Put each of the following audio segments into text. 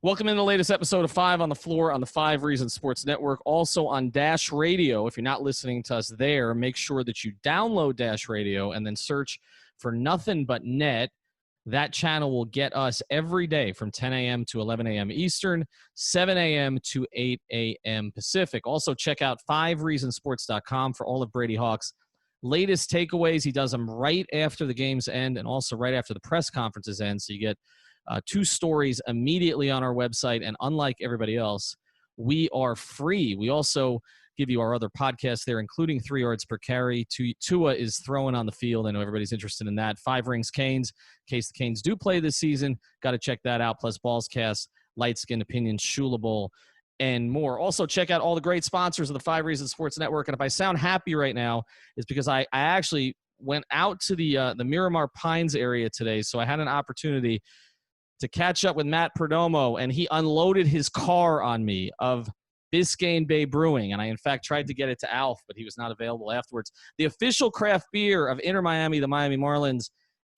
Welcome in the latest episode of 5 on the Floor on the 5 Reasons Sports Network, also on Dash Radio. If you're not listening to us there, make sure that you download Dash Radio and then search for Nothing But Net. That channel will get us every day from 10 a.m. to 11 a.m. Eastern, 7 a.m. to 8 a.m. Pacific. Also, check out 5reasonsports.com for all of Brady Hawk's latest takeaways. He does them right after the games end and also right after the press conferences end, so you get two stories immediately on our website, and unlike everybody else, we are free. We also give you our other podcasts there, including 3 yards per carry. Tua is throwing on the field. I know everybody's interested in that. 5 Rings Canes, in case the Canes do play this season. Got to check that out, plus Balls Cast, Light Skin Opinions, Shulable, and more. Also, check out all the great sponsors of the 5 Reasons Sports Network. And if I sound happy right now, it's because I actually went out to the Miramar Pines area today, so I had an opportunity to catch up with Matt Perdomo, and he unloaded his car on me of Biscayne Bay Brewing, and I, in fact, tried to get it to Alf, but he was not available afterwards. The official craft beer of Inter Miami, the Miami Marlins,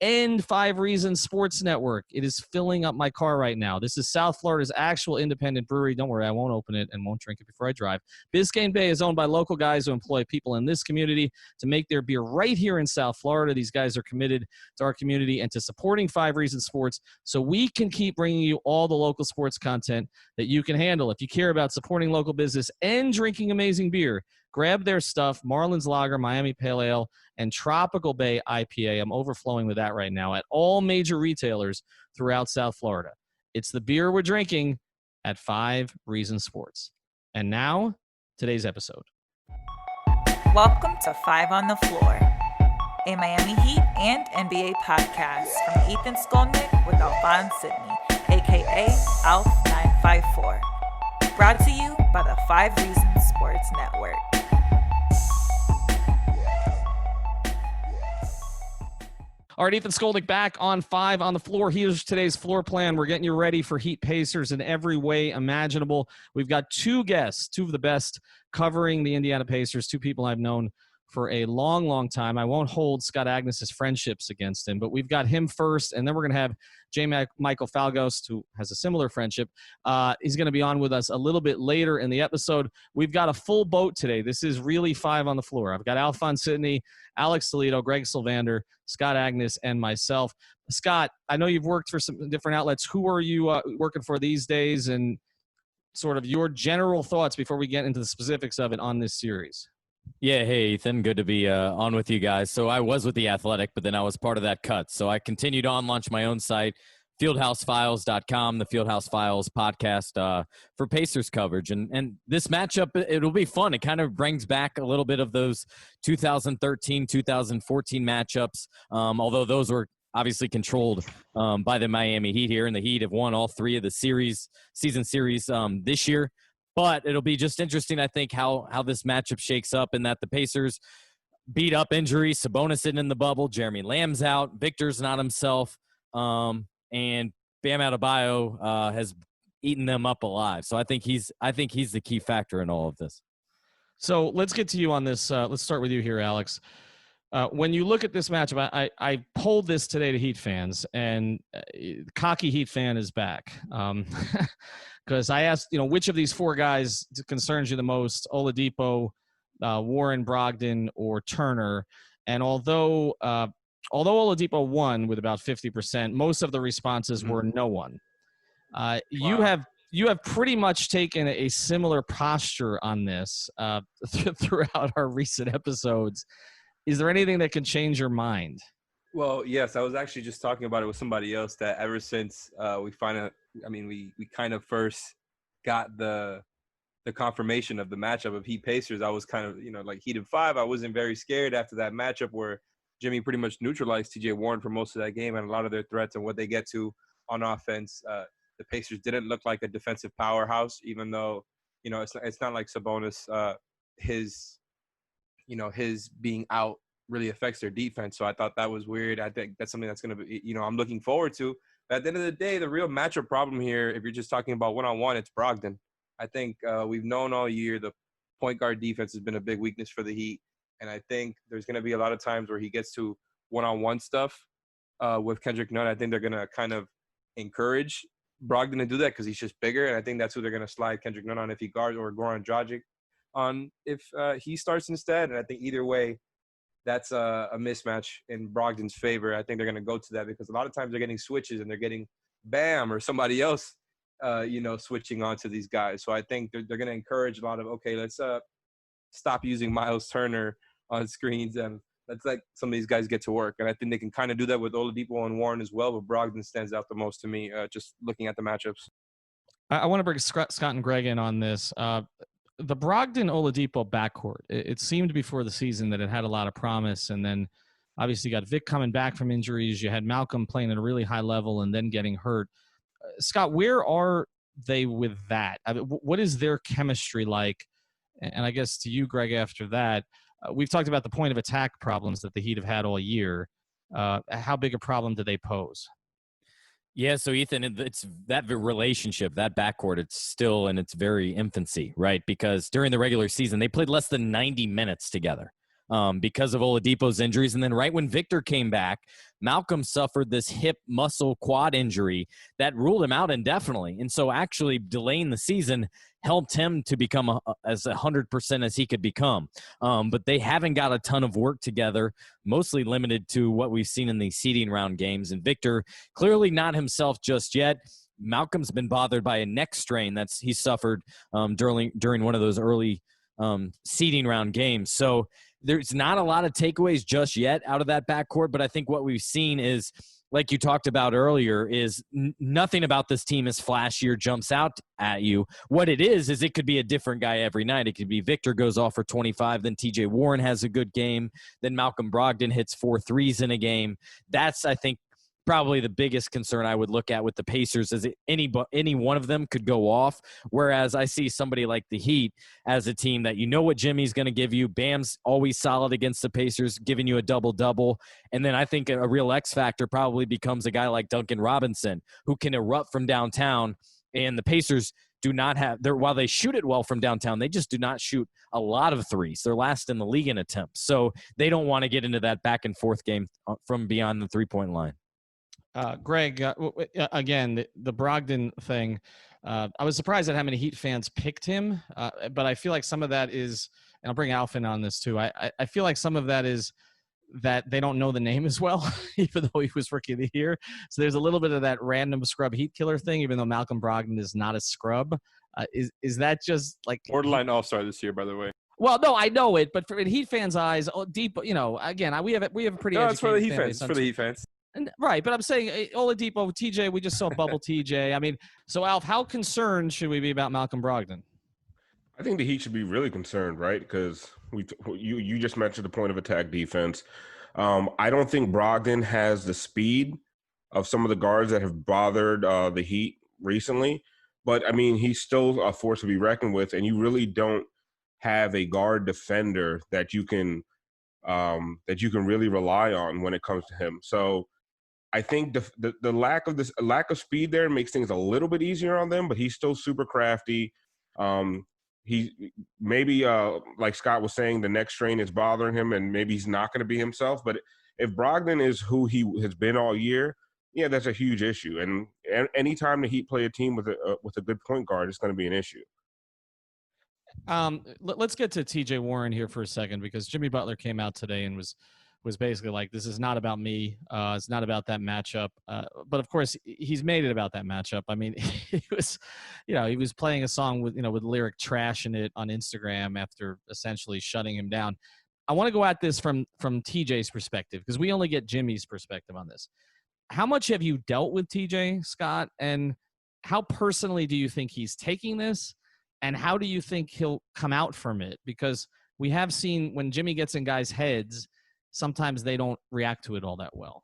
and 5 Reasons Sports Network. It is filling up my car right now. This is South Florida's actual independent brewery. Don't worry, I won't open it and won't drink it before I drive. Biscayne Bay is owned by local guys who employ people in this community to make their beer right here in South Florida. These guys are committed to our community and to supporting 5 Reasons Sports so we can keep bringing you all the local sports content that you can handle. If you care about supporting local business and drinking amazing beer, grab their stuff, Marlins Lager, Miami Pale Ale, and Tropical Bay IPA. I'm overflowing with that right now at all major retailers throughout South Florida. It's the beer we're drinking at 5 Reasons Sports. And now, today's episode. Welcome to 5 on the Floor, a Miami Heat and NBA podcast from Ethan Skolnick with Alphonse Sidney, a.k.a. Alf954. Brought to you by the 5 Reasons Sports Network. All right, Ethan Skolnick back on 5 on the Floor. Here's today's floor plan. We're getting you ready for Heat Pacers in every way imaginable. We've got 2 guests, 2 of the best covering the Indiana Pacers, 2 people I've known for a long, long time. I won't hold Scott Agness' friendships against him, but we've got him first, and then we're going to have J. Michael Falgoust, who has a similar friendship. He's going to be on with us a little bit later in the episode. We've got a full boat today. This is really 5 on the Floor. I've got Alphonse Sidney, Alex Toledo, Greg Sylvander, Scott Agness, and myself. Scott, I know you've worked for some different outlets. Who are you working for these days, and sort of your general thoughts before we get into the specifics of it on this series? Yeah, hey, Ethan. Good to be on with you guys. So I was with The Athletic, but then I was part of that cut. So I continued on, launched my own site, fieldhousefiles.com, the Fieldhouse Files podcast for Pacers coverage. And this matchup, it'll be fun. It kind of brings back a little bit of those 2013, 2014 matchups, although those were obviously controlled by the Miami Heat here, and the Heat have won all 3 of the season series this year. But it'll be just interesting, I think, how this matchup shakes up, and that the Pacers beat up injuries. Sabonis isn't in the bubble. Jeremy Lamb's out. Victor's not himself. And Bam Adebayo has eaten them up alive. So I think he's the key factor in all of this. So let's get to you on this. Let's start with you here, Alex. When you look at this matchup, I polled this today to Heat fans, and cocky Heat fan is back. Because I asked, which of these 4 guys concerns you the most, Oladipo, Warren, Brogdon, or Turner? And although Oladipo won with about 50%, most of the responses were no one. Wow. You have pretty much taken a similar posture on this throughout our recent episodes. Is there anything that can change your mind? Well, yes, I was actually just talking about it with somebody else that ever since we kind of first got the confirmation of the matchup of Heat Pacers, I was kind of, like Heat in 5. I wasn't very scared after that matchup where Jimmy pretty much neutralized T.J. Warren for most of that game and a lot of their threats and what they get to on offense. The Pacers didn't look like a defensive powerhouse, even though, it's not like Sabonis, his being out really affects their defense. So I thought that was weird. I think that's something that's going to be, I'm looking forward to. But at the end of the day, the real matchup problem here, if you're just talking about one-on-one, it's Brogdon. I think we've known all year the point guard defense has been a big weakness for the Heat. And I think there's going to be a lot of times where he gets to one-on-one stuff with Kendrick Nunn. I think they're going to kind of encourage Brogdon to do that because he's just bigger, and I think that's who they're going to slide Kendrick Nunn on if he guards, or Goran Dragic on if he starts instead. And I think either way, that's a mismatch in Brogdon's favor. I think they're going to go to that because a lot of times they're getting switches and they're getting Bam or somebody else, switching on to these guys. So I think they're going to encourage a lot of, okay, let's stop using Myles Turner on screens and let's let some of these guys get to work. And I think they can kind of do that with Oladipo and Warren as well, but Brogdon stands out the most to me, just looking at the matchups. I want to bring Scott and Greg in on this. The Brogdon-Oladipo backcourt, it seemed before the season that it had a lot of promise, and then obviously you got Vic coming back from injuries. You had Malcolm playing at a really high level and then getting hurt. Scott, where are they with that? I mean, what is their chemistry like? And I guess to you, Greg, after that, we've talked about the point of attack problems that the Heat have had all year. How big a problem do they pose? Yeah, so Ethan, it's that relationship, that backcourt, it's still in its very infancy, right? Because during the regular season, they played less than 90 minutes together because of Oladipo's injuries. And then right when Victor came back, Malcolm suffered this hip muscle quad injury that ruled him out indefinitely. And so actually delaying the season helped him to become as 100% as he could become. But they haven't got a ton of work together, mostly limited to what we've seen in the seeding round games. And Victor, clearly not himself just yet. Malcolm's been bothered by a neck strain he suffered during one of those early seeding round games. So there's not a lot of takeaways just yet out of that backcourt, but I think what we've seen is, like you talked about earlier, is nothing about this team is flashy or jumps out at you. What it is it could be a different guy every night. It could be Victor goes off for 25, then TJ Warren has a good game, then Malcolm Brogdon hits 4 threes in a game. That's, I think, probably the biggest concern I would look at with the Pacers is any one of them could go off, whereas I see somebody like the Heat as a team that you know what Jimmy's going to give you. Bam's always solid against the Pacers, giving you a double-double. And then I think a real X factor probably becomes a guy like Duncan Robinson, who can erupt from downtown, and the Pacers do not have – while they shoot it well from downtown, they just do not shoot a lot of threes. They're last in the league in attempts. So they don't want to get into that back-and-forth game from beyond the three-point line. Greg, again, the Brogdon thing, I was surprised at how many Heat fans picked him, but I feel like some of that is, and I'll bring Alf in on this too, I feel like some of that is that they don't know the name as well, even though he was Rookie of the Year. So there's a little bit of that random scrub Heat killer thing, even though Malcolm Brogdon is not a scrub. Is that just like – borderline all-star this year, by the way. Well, no, I know it, but in Heat fans' eyes, deep, again, we have a pretty no, it's for the Heat fan fans. base It's for the Heat fans. Right, but I'm saying Oladipo, TJ, we just saw bubble TJ. I mean, so Alf, how concerned should we be about Malcolm Brogdon? I think the Heat should be really concerned, right? Because you just mentioned the point of attack defense. I don't think Brogdon has the speed of some of the guards that have bothered the Heat recently. But, I mean, he's still a force to be reckoned with, and you really don't have a guard defender that you can really rely on when it comes to him. So I think the lack of speed there makes things a little bit easier on them, but he's still super crafty. He maybe like Scott was saying, the next strain is bothering him, and maybe he's not going to be himself. But if Brogdon is who he has been all year, yeah, that's a huge issue. And anytime the Heat play a team with a good point guard, it's going to be an issue. Let's get to TJ Warren here for a second, because Jimmy Butler came out today and was basically like, this is not about me. It's not about that matchup. But of course he's made it about that matchup. I mean, he was playing a song with lyric trash in it on Instagram after essentially shutting him down. I want to go at this from TJ's perspective, because we only get Jimmy's perspective on this. How much have you dealt with TJ, Scott? And how personally do you think he's taking this? And how do you think he'll come out from it? Because we have seen when Jimmy gets in guys' heads, sometimes they don't react to it all that well.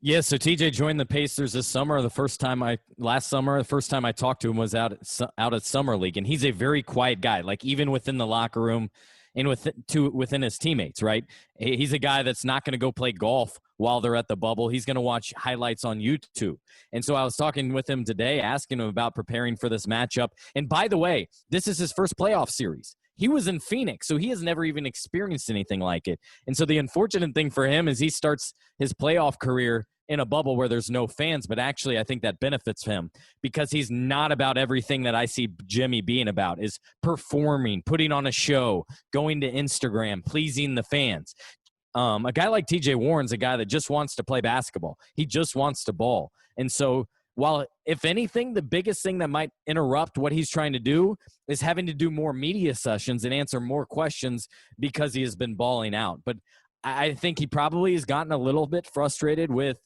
Yeah, so TJ joined the Pacers this summer. Last summer, the first time I talked to him was out at Summer League, and he's a very quiet guy, like even within the locker room and within his teammates, right? He's a guy that's not going to go play golf while they're at the bubble. He's going to watch highlights on YouTube. And so I was talking with him today, asking him about preparing for this matchup. And by the way, this is his first playoff series. He was in Phoenix, so he has never even experienced anything like it. And so the unfortunate thing for him is he starts his playoff career in a bubble where there's no fans, but actually I think that benefits him because he's not about everything that I see Jimmy being about, is performing, putting on a show, going to Instagram, pleasing the fans. A guy like TJ Warren's a guy that just wants to play basketball. He just wants to ball. And so while, if anything, the biggest thing that might interrupt what he's trying to do is having to do more media sessions and answer more questions because he has been balling out. But I think he probably has gotten a little bit frustrated with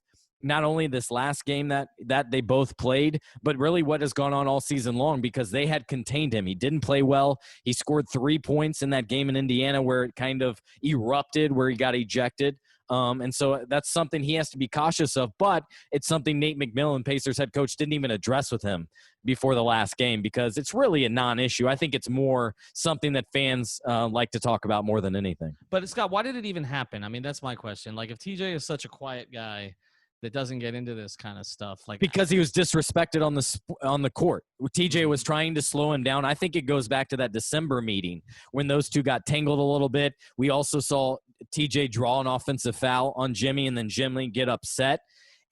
not only this last game that they both played, but really what has gone on all season long, because they had contained him. He didn't play well. He scored 3 points in that game in Indiana where it kind of erupted, where he got ejected. And so that's something he has to be cautious of, but it's something Nate McMillan, Pacers head coach, didn't even address with him before the last game because it's really a non-issue. I think it's more something that fans like to talk about more than anything. But Scott, why did it even happen? I mean, that's my question. Like, if TJ is such a quiet guy that doesn't get into this kind of stuff, like, because he was disrespected on the court. TJ was trying to slow him down. I think it goes back to that December meeting when those two got tangled a little bit. We also saw TJ draw an offensive foul on Jimmy and then Jimmy get upset.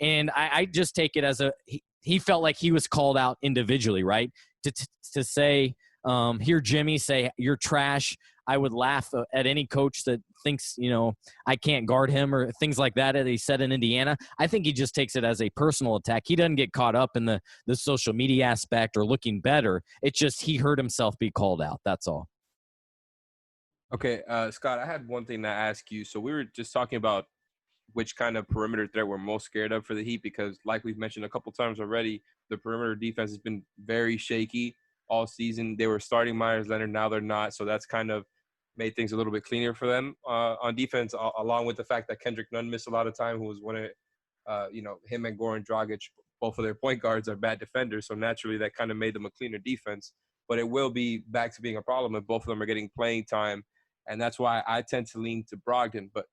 And I just take it as he felt like he was called out individually, right? To say, hear Jimmy say, "You're trash." I would laugh at any coach that thinks, I can't guard him or things like that he said in Indiana. I think he just takes it as a personal attack. He doesn't get caught up in the social media aspect or looking better. It's just he heard himself be called out. That's all. Okay, Scott, I had one thing to ask you. So we were just talking about which kind of perimeter threat we're most scared of for the Heat because, like we've mentioned a couple times already, the perimeter defense has been very shaky all season. They were starting Myers Leonard, now they're not. So that's kind of made things a little bit cleaner for them on defense, along with the fact that Kendrick Nunn missed a lot of time, who was one of, him and Goran Dragic, both of their point guards are bad defenders. So naturally that kind of made them a cleaner defense. But it will be back to being a problem if both of them are getting playing time. And that's why I tend to lean to Brogdon. But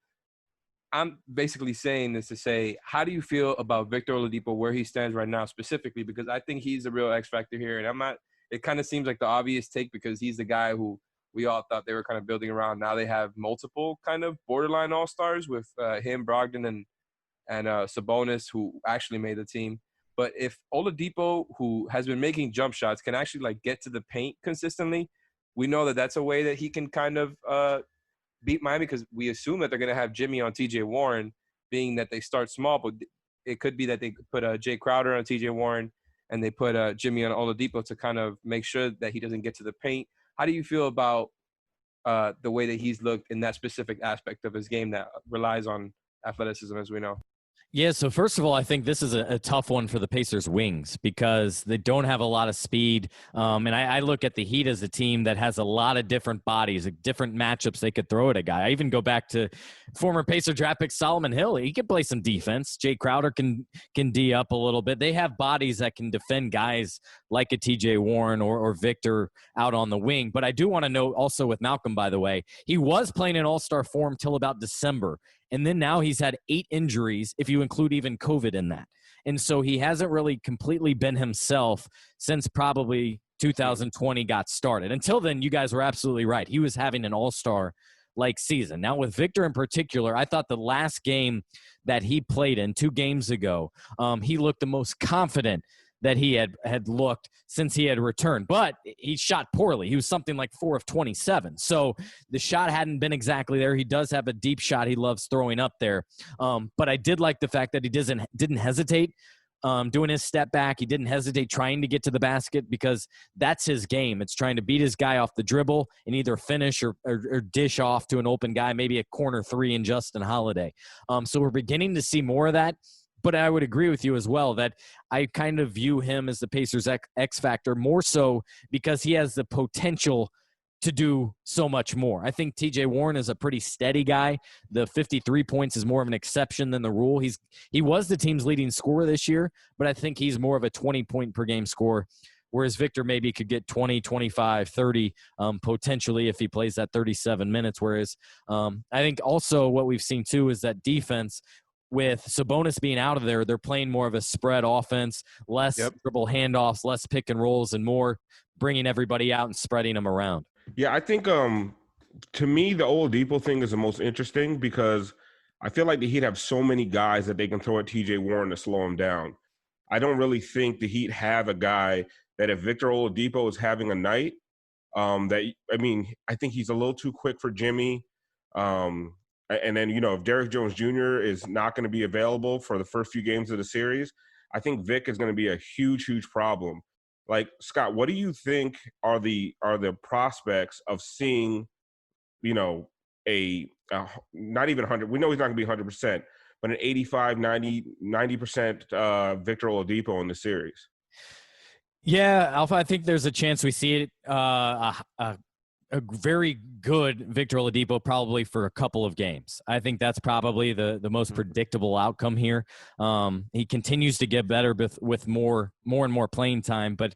I'm basically saying this to say, how do you feel about Victor Oladipo, where he stands right now specifically? Because I think he's the real X factor here. And it kind of seems like the obvious take because he's the guy who we all thought they were kind of building around. Now they have multiple kind of borderline all-stars with him, Brogdon, and Sabonis, who actually made the team. But if Oladipo, who has been making jump shots, can actually get to the paint consistently, we know that that's a way that he can kind of beat Miami because we assume that they're going to have Jimmy on TJ Warren, being that they start small. But it could be that they put Jay Crowder on TJ Warren and they put Jimmy on Oladipo to kind of make sure that he doesn't get to the paint. How do you feel about the way that he's looked in that specific aspect of his game that relies on athleticism, as we know? Yeah, so first of all, I think this is a tough one for the Pacers' wings because they don't have a lot of speed. And I look at the Heat as a team that has a lot of different bodies, different matchups they could throw at a guy. I even go back to former Pacer draft pick Solomon Hill. He can play some defense. Jay Crowder can D up a little bit. They have bodies that can defend guys like a TJ Warren or Victor out on the wing. But I do want to note also with Malcolm, by the way, he was playing in all-star form till about December. And then now he's had 8 injuries, if you include even COVID in that. And so he hasn't really completely been himself since probably 2020 got started. Until then, you guys were absolutely right. He was having an all-star-like season. Now, with Victor in particular, I thought the last game that he played in 2 games ago, he looked the most confident that he had looked since he had returned. But he shot poorly. He was something like 4 of 27. So the shot hadn't been exactly there. He does have a deep shot he loves throwing up there. But I did like the fact that he didn't hesitate doing his step back. He didn't hesitate trying to get to the basket because that's his game. It's trying to beat his guy off the dribble and either finish or dish off to an open guy, maybe a corner 3 in Justin Holiday. So we're beginning to see more of that. But I would agree with you as well that I kind of view him as the Pacers' X factor more so because he has the potential to do so much more. I think TJ Warren is a pretty steady guy. The 53 points is more of an exception than the rule. He was the team's leading scorer this year, but I think he's more of a 20-point per game scorer, whereas Victor maybe could get 20, 25, 30 potentially if he plays that 37 minutes. Whereas I think also what we've seen too is that defense, with Sabonis being out of there, they're playing more of a spread offense, less dribble handoffs, less pick and rolls, and more bringing everybody out and spreading them around. Yeah, I think to me, the Oladipo thing is the most interesting because I feel like the Heat have so many guys that they can throw at TJ Warren to slow him down. I don't really think the Heat have a guy that if Victor Oladipo is having a night, I think he's a little too quick for Jimmy. And then, if Derrick Jones Jr. is not going to be available for the first few games of the series, I think Vic is going to be a huge, huge problem. Like, Scott, what do you think are the prospects of seeing, not even 100, we know he's not going to be 100%, but an 85, 90% Victor Oladipo in the series? Yeah, Alpha, I think there's a chance we see it. A very good Victor Oladipo probably for a couple of games. I think that's probably the most predictable outcome here. He continues to get better with more and more playing time, but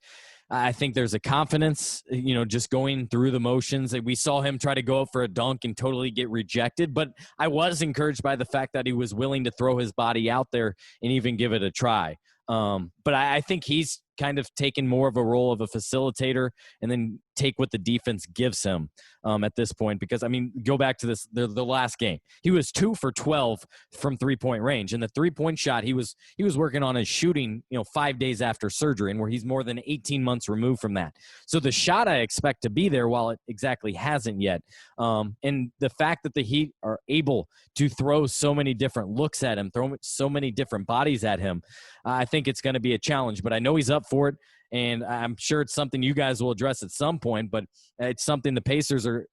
I think there's a confidence, just going through the motions. We saw him try to go up for a dunk and totally get rejected, but I was encouraged by the fact that he was willing to throw his body out there and even give it a try. But I think he's kind of taken more of a role of a facilitator and then take what the defense gives him at this point. Because, go back to the last game. He was 2 for 12 from three-point range. And the three-point shot, he was working on his shooting, 5 days after surgery, and where he's more than 18 months removed from that. So the shot I expect to be there while it exactly hasn't yet. And the fact that the Heat are able to throw so many different looks at him, throw so many different bodies at him, I think it's going to be a challenge. But I know he's up for it. And I'm sure it's something you guys will address at some point, but it's something the Pacer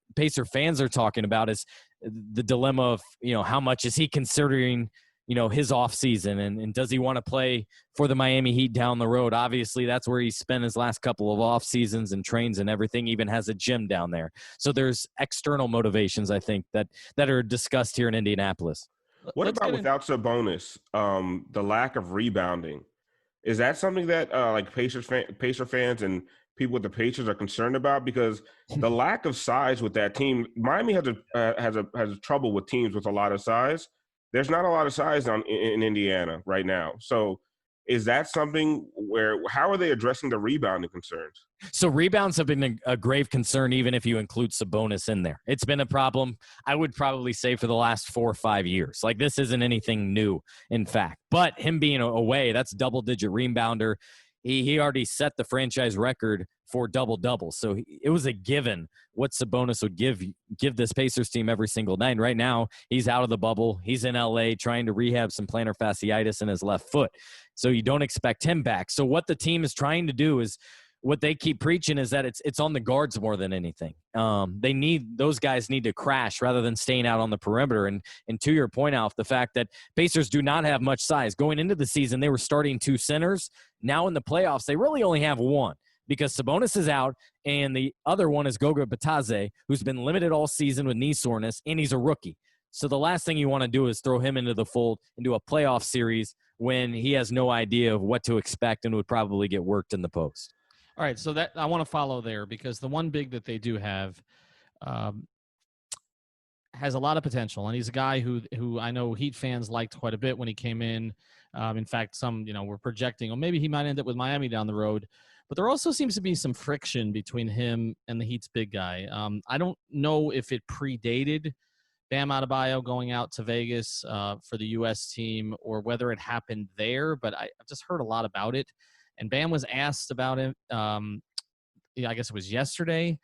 fans are talking about, is the dilemma of, how much is he considering, his off season, and does he want to play for the Miami Heat down the road? Obviously that's where he spent his last couple of off seasons and trains and everything, even has a gym down there. So there's external motivations, I think, that are discussed here in Indianapolis. What about without Sabonis, the lack of rebounding? Is that something that Pacer fans and people with the Pacers are concerned about? Because the lack of size with that team, Miami has trouble with teams with a lot of size. There's not a lot of size in Indiana right now. So is that something how are they addressing the rebounding concerns? So rebounds have been a grave concern, even if you include Sabonis in there. It's been a problem, I would probably say, for the last 4 or 5 years. Like, this isn't anything new, in fact. But him being away, that's double-digit rebounder. He already set the franchise record for double-doubles. So it was a given what Sabonis would give this Pacers team every single night. And right now, he's out of the bubble. He's in L.A. trying to rehab some plantar fasciitis in his left foot. So you don't expect him back. So what the team is trying to do is, what they keep preaching is that it's on the guards more than anything. Those guys need to crash rather than staying out on the perimeter. And to your point, Alf, the fact that Pacers do not have much size. Going into the season, they were starting 2 centers. Now in the playoffs, they really only have 1, because Sabonis is out, and the other one is Goga Bitadze, who's been limited all season with knee soreness, and he's a rookie. So the last thing you want to do is throw him into the fold into a playoff series when he has no idea of what to expect and would probably get worked in the post. All right, so that I want to follow there, because the one big that they do have has a lot of potential, and he's a guy who I know Heat fans liked quite a bit when he came in. In fact, some were projecting, or maybe he might end up with Miami down the road. But there also seems to be some friction between him and the Heat's big guy. I don't know if it predated Bam Adebayo going out to Vegas for the U.S. team, or whether it happened there, but I've just heard a lot about it. And Bam was asked about it, I guess it was yesterday,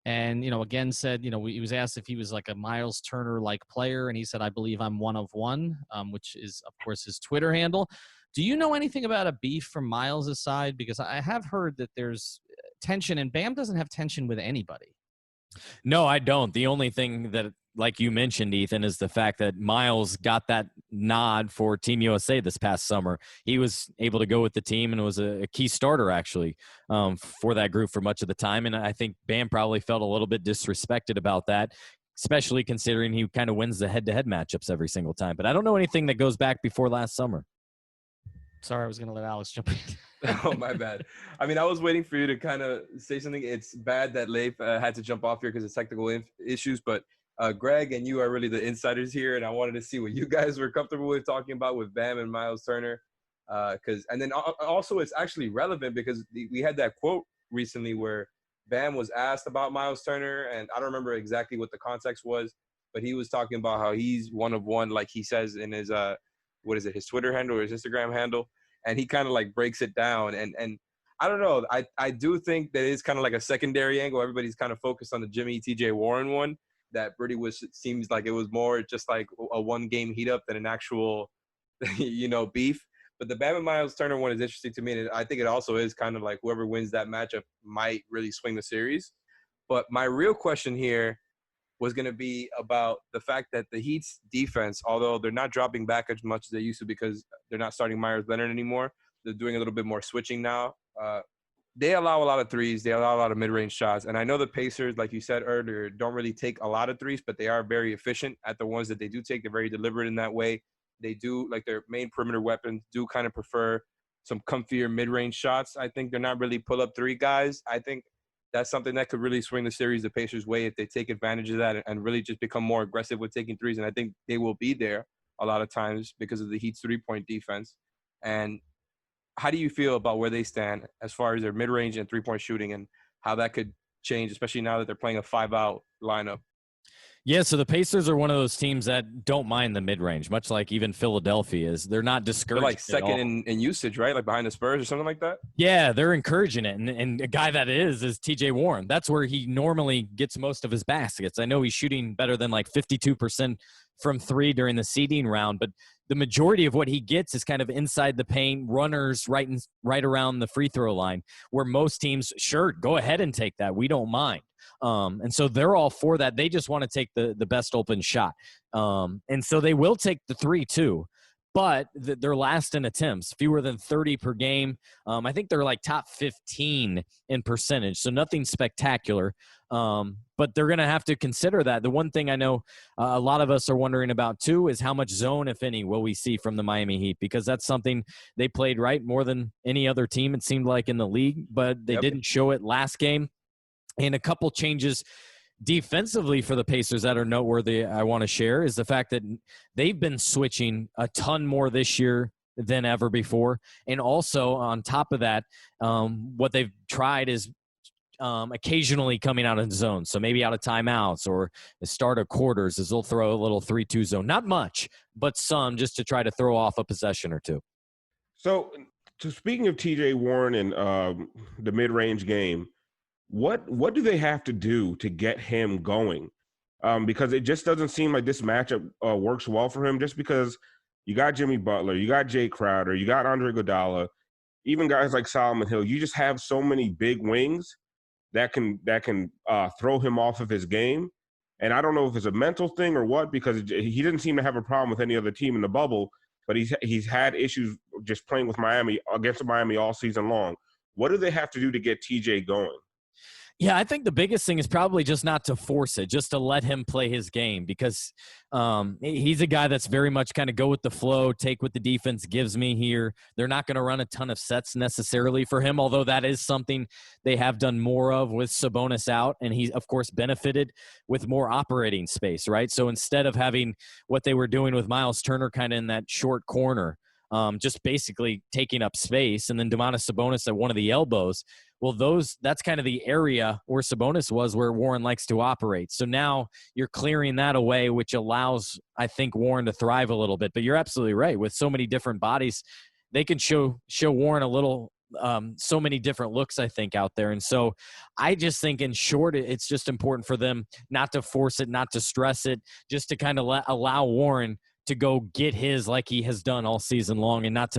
and, again said, he was asked if he was like a Myles Turner-like player, and he said, "I believe I'm one of one," which is, of course, his Twitter handle. Do you know anything about a beef from Myles' side? Because I have heard that there's tension, and Bam doesn't have tension with anybody. No, I don't. The only thing that, like you mentioned, Ethan, is the fact that Myles got that nod for Team USA this past summer. He was able to go with the team and was a key starter, actually, for that group for much of the time. And I think Bam probably felt a little bit disrespected about that, especially considering he kind of wins the head-to-head matchups every single time. But I don't know anything that goes back before last summer. Sorry, I was going to let Alex jump in. Oh, my bad. I was waiting for you to kind of say something. It's bad that Leif had to jump off here because of technical issues, but Greg and you are really the insiders here, and I wanted to see what you guys were comfortable with talking about with Bam and Myles Turner. And then also it's actually relevant because we had that quote recently where Bam was asked about Myles Turner, and I don't remember exactly what the context was, but he was talking about how he's one of one, like he says in his his Twitter handle or his Instagram handle, and he kind of like breaks it down. And I don't know, I do think that it's kind of like a secondary angle. Everybody's kind of focused on the Jimmy TJ Warren one. That Brady seems like it was more just like a one game heat up than an actual, beef. But the Bam and Myles Turner one is interesting to me, and I think it also is kind of like whoever wins that matchup might really swing the series. But my real question here was going to be about the fact that the Heat's defense, although they're not dropping back as much as they used to because they're not starting Myers Leonard anymore, they're doing a little bit more switching now. They allow a lot of threes. They allow a lot of mid-range shots. And I know the Pacers, like you said earlier, don't really take a lot of threes, but they are very efficient at the ones that they do take. They're very deliberate in that way. They do, like their main perimeter weapons, do kind of prefer some comfier mid-range shots. I think they're not really pull-up three guys. I think that's something that could really swing the series the Pacers' way if they take advantage of that and really just become more aggressive with taking threes. And I think they will be there a lot of times because of the Heat's three-point defense. And how do you feel about where they stand as far as their mid-range and three-point shooting and how that could change, especially now that they're playing a 5-out lineup? Yeah, so the Pacers are one of those teams that don't mind the mid-range, much like even Philadelphia is. They're not discouraged. They're like second in usage, right? Like behind the Spurs or something like that? Yeah, they're encouraging it. And a guy that is TJ Warren. That's where he normally gets most of his baskets. I know he's shooting better than like 52% from three during the seeding round, but the majority of what he gets is kind of inside the paint, runners right around the free throw line, where most teams, sure, go ahead and take that. We don't mind. And so they're all for that. They just want to take the best open shot. And so they will take the three too, but they're last in attempts, fewer than 30 per game. I think they're like top 15 in percentage, so nothing spectacular. But they're going to have to consider that. The one thing I know a lot of us are wondering about too is how much zone, if any, will we see from the Miami Heat, because that's something they played right more than any other team, it seemed like, in the league, but they didn't show it last game. And a couple changes defensively for the Pacers that are noteworthy I want to share is the fact that they've been switching a ton more this year than ever before. And also on top of that, what they've tried is occasionally coming out of zone. So maybe out of timeouts or the start of quarters is they'll throw a little 3-2 zone. Not much, but some, just to try to throw off a possession or two. So speaking of TJ Warren and the mid-range game, what do they have to do to get him going? Because it just doesn't seem like this matchup works well for him, just because you got Jimmy Butler, you got Jay Crowder, you got Andre Iguodala, even guys like Solomon Hill. You just have so many big wings that can throw him off of his game. And I don't know if it's a mental thing or what, because he didn't seem to have a problem with any other team in the bubble, but he's had issues just playing with Miami, against Miami all season long. What do they have to do to get TJ going? Yeah, I think the biggest thing is probably just not to force it, just to let him play his game, because he's a guy that's very much kind of go with the flow, take what the defense gives me here. They're not going to run a ton of sets necessarily for him, although that is something they have done more of with Sabonis out, and he's, of course, benefited with more operating space, right? So instead of having what they were doing with Myles Turner kind of in that short corner, just basically taking up space, and then Domantas Sabonis at one of the elbows. Well, that's kind of the area where Sabonis was, where Warren likes to operate. So now you're clearing that away, which allows, I think, Warren to thrive a little bit. But you're absolutely right. With so many different bodies, they can show Warren a little, so many different looks, I think, out there. And so I just think, in short, it's just important for them not to force it, not to stress it, just to kind of allow Warren to go get his, like he has done all season long, and not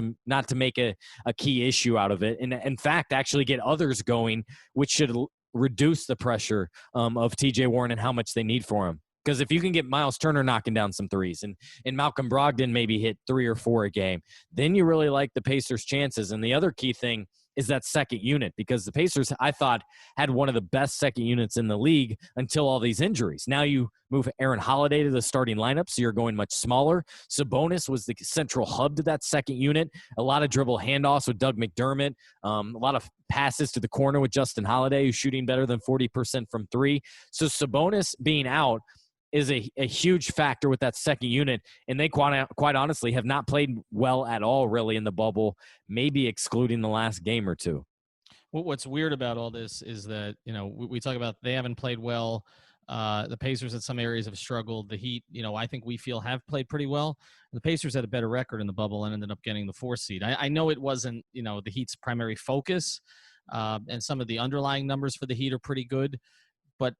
to make a key issue out of it. And in fact, actually get others going, which should reduce the pressure of TJ Warren and how much they need for him. Because if you can get Myles Turner knocking down some threes and Malcolm Brogdon maybe hit 3 or 4 a game, then you really like the Pacers' chances. And the other key thing is that second unit, because the Pacers, I thought, had one of the best second units in the league until all these injuries. Now you move Aaron Holiday to the starting lineup, so you're going much smaller. Sabonis was the central hub to that second unit. A lot of dribble handoffs with Doug McDermott, a lot of passes to the corner with Justin Holiday, who's shooting better than 40% from three. So Sabonis being out is a huge factor with that second unit, and they quite honestly have not played well at all really in the bubble, maybe excluding the last game or two. What's weird about all this is that, we talk about they haven't played well The Pacers in some areas have struggled. The Heat, I think we feel have played pretty well. The Pacers had a better record in the bubble and ended up getting the 4 seed. I know it wasn't, the Heat's primary focus, and some of the underlying numbers for the Heat are pretty good, but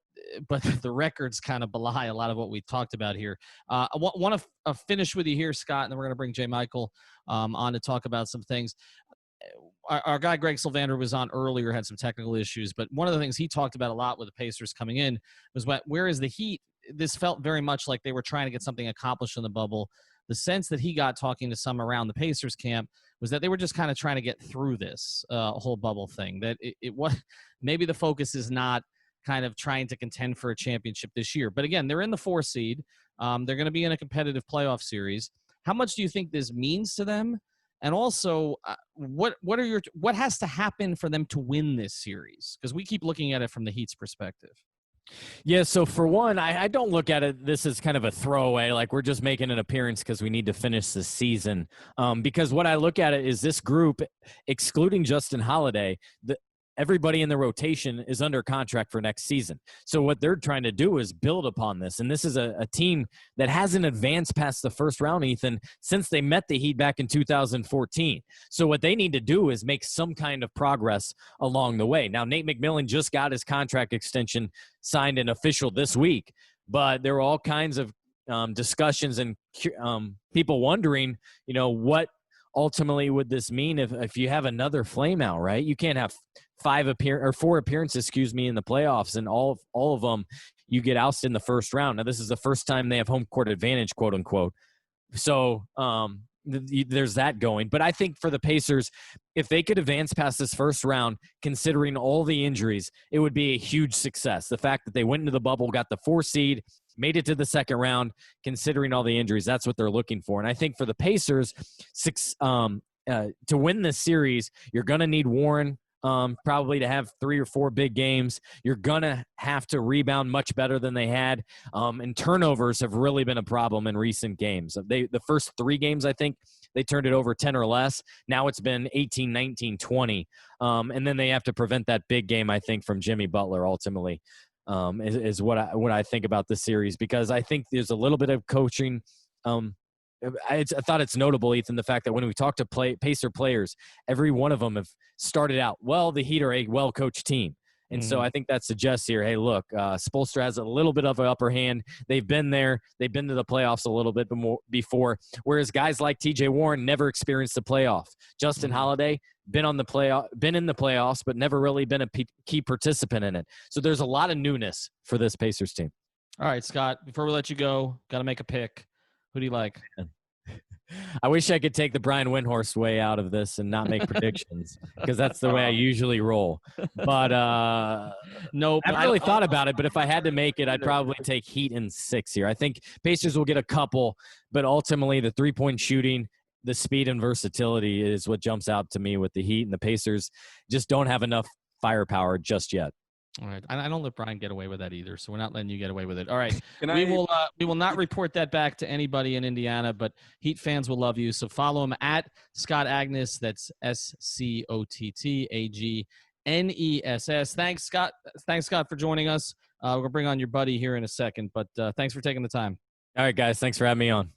the records kind of belie a lot of what we talked about here. I want to finish with you here, Scott, and then we're going to bring J. Michael on to talk about some things. Our guy Greg Sylvander was on earlier, had some technical issues, but one of the things he talked about a lot with the Pacers coming in was whereas the Heat, this felt very much like they were trying to get something accomplished in the bubble. The sense that he got talking to some around the Pacers camp was that they were just kind of trying to get through this whole bubble thing. That it was maybe the focus is not kind of trying to contend for a championship this year. But again, they're in the 4 seed. They're going to be in a competitive playoff series. How much do you think this means to them? And also, what has to happen for them to win this series? Because we keep looking at it from the Heat's perspective. Yeah, so for one, I don't look at it this as kind of a throwaway, like we're just making an appearance because we need to finish the season. Because what I look at it is this group, excluding Justin Holiday, everybody in the rotation is under contract for next season. So what they're trying to do is build upon this. And this is a team that hasn't advanced past the first round, Ethan, since they met the Heat back in 2014. So what they need to do is make some kind of progress along the way. Now, Nate McMillan just got his contract extension signed and official this week, but there were all kinds of discussions and people wondering, what ultimately would this mean if you have another flame out, right? You can't have 4 appearances, in the playoffs, and all of them you get ousted in the first round. Now, this is the first time they have home court advantage, quote unquote. So there's that going. But I think for the Pacers, if they could advance past this first round, considering all the injuries, it would be a huge success. The fact that they went into the bubble, got the 4 seed, made it to the second round, considering all the injuries, that's what they're looking for. And I think for the Pacers, to win this series, you're going to need Warren probably to have 3 or 4 big games. You're going to have to rebound much better than they had. And turnovers have really been a problem in recent games. The first 3 games, I think, they turned it over 10 or less. Now it's been 18, 19, 20. And then they have to prevent that big game, I think, from Jimmy Butler ultimately. Is what I think about this series, because I think there's a little bit of coaching. I thought it's notable, Ethan, the fact that when we talk to Pacer players, every one of them have started out, well, the Heat are a well-coached team. And so I think that suggests here, hey, look, Spoelstra has a little bit of an upper hand. They've been there. They've been to the playoffs a little bit before, whereas guys like T.J. Warren never experienced the playoff. Justin Holiday, been in the playoffs, but never really been a key participant in it. So there's a lot of newness for this Pacers team. All right, Scott, before we let you go, got to make a pick. Who do you like? I wish I could take the Brian Windhorst way out of this and not make predictions, because that's the way I usually roll. But no, I haven't really thought about it. But if I had to make it, I'd probably take Heat in 6 here. I think Pacers will get a couple, but ultimately the 3-point shooting, the speed and versatility is what jumps out to me with the Heat, and the Pacers just don't have enough firepower just yet. All right. I don't let Brian get away with that either, so we're not letting you get away with it. All right. We will not report that back to anybody in Indiana, but Heat fans will love you. So follow him at Scott Agness. That's SCOTTAGNESS. Thanks, Scott. Thanks, Scott, for joining us. We're going to bring on your buddy here in a second, but thanks for taking the time. All right, guys. Thanks for having me on.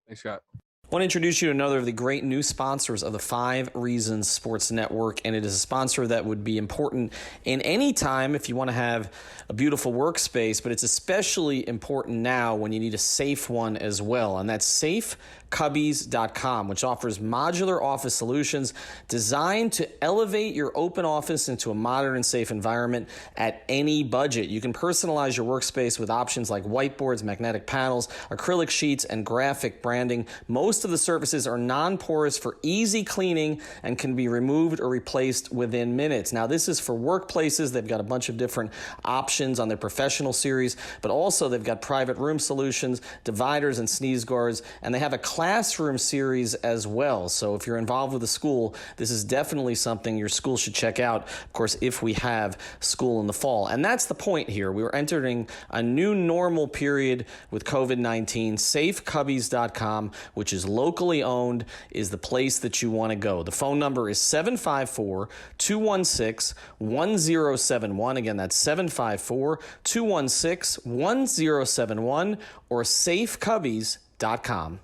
Thanks, Scott. I want to introduce you to another of the great new sponsors of the 5 Reasons Sports Network, and it is a sponsor that would be important in any time if you want to have a beautiful workspace, but it's especially important now when you need a safe one as well, and that's safecubbies.com, which offers modular office solutions designed to elevate your open office into a modern and safe environment at any budget. You can personalize your workspace with options like whiteboards, magnetic panels, acrylic sheets, and graphic branding. Most of the surfaces are non-porous for easy cleaning and can be removed or replaced within minutes. Now, this is for workplaces. They've got a bunch of different options on their professional series, but also they've got private room solutions, dividers, and sneeze guards, and they have a classroom series as well. So if you're involved with a school, this is definitely something your school should check out, of course, if we have school in the fall. And that's the point here. We are entering a new normal period with COVID-19. SafeCubbies.com, which is locally owned, is the place that you want to go. The phone number is 754-216-1071. Again, that's 754-216-1071 or SafeCubbies.com.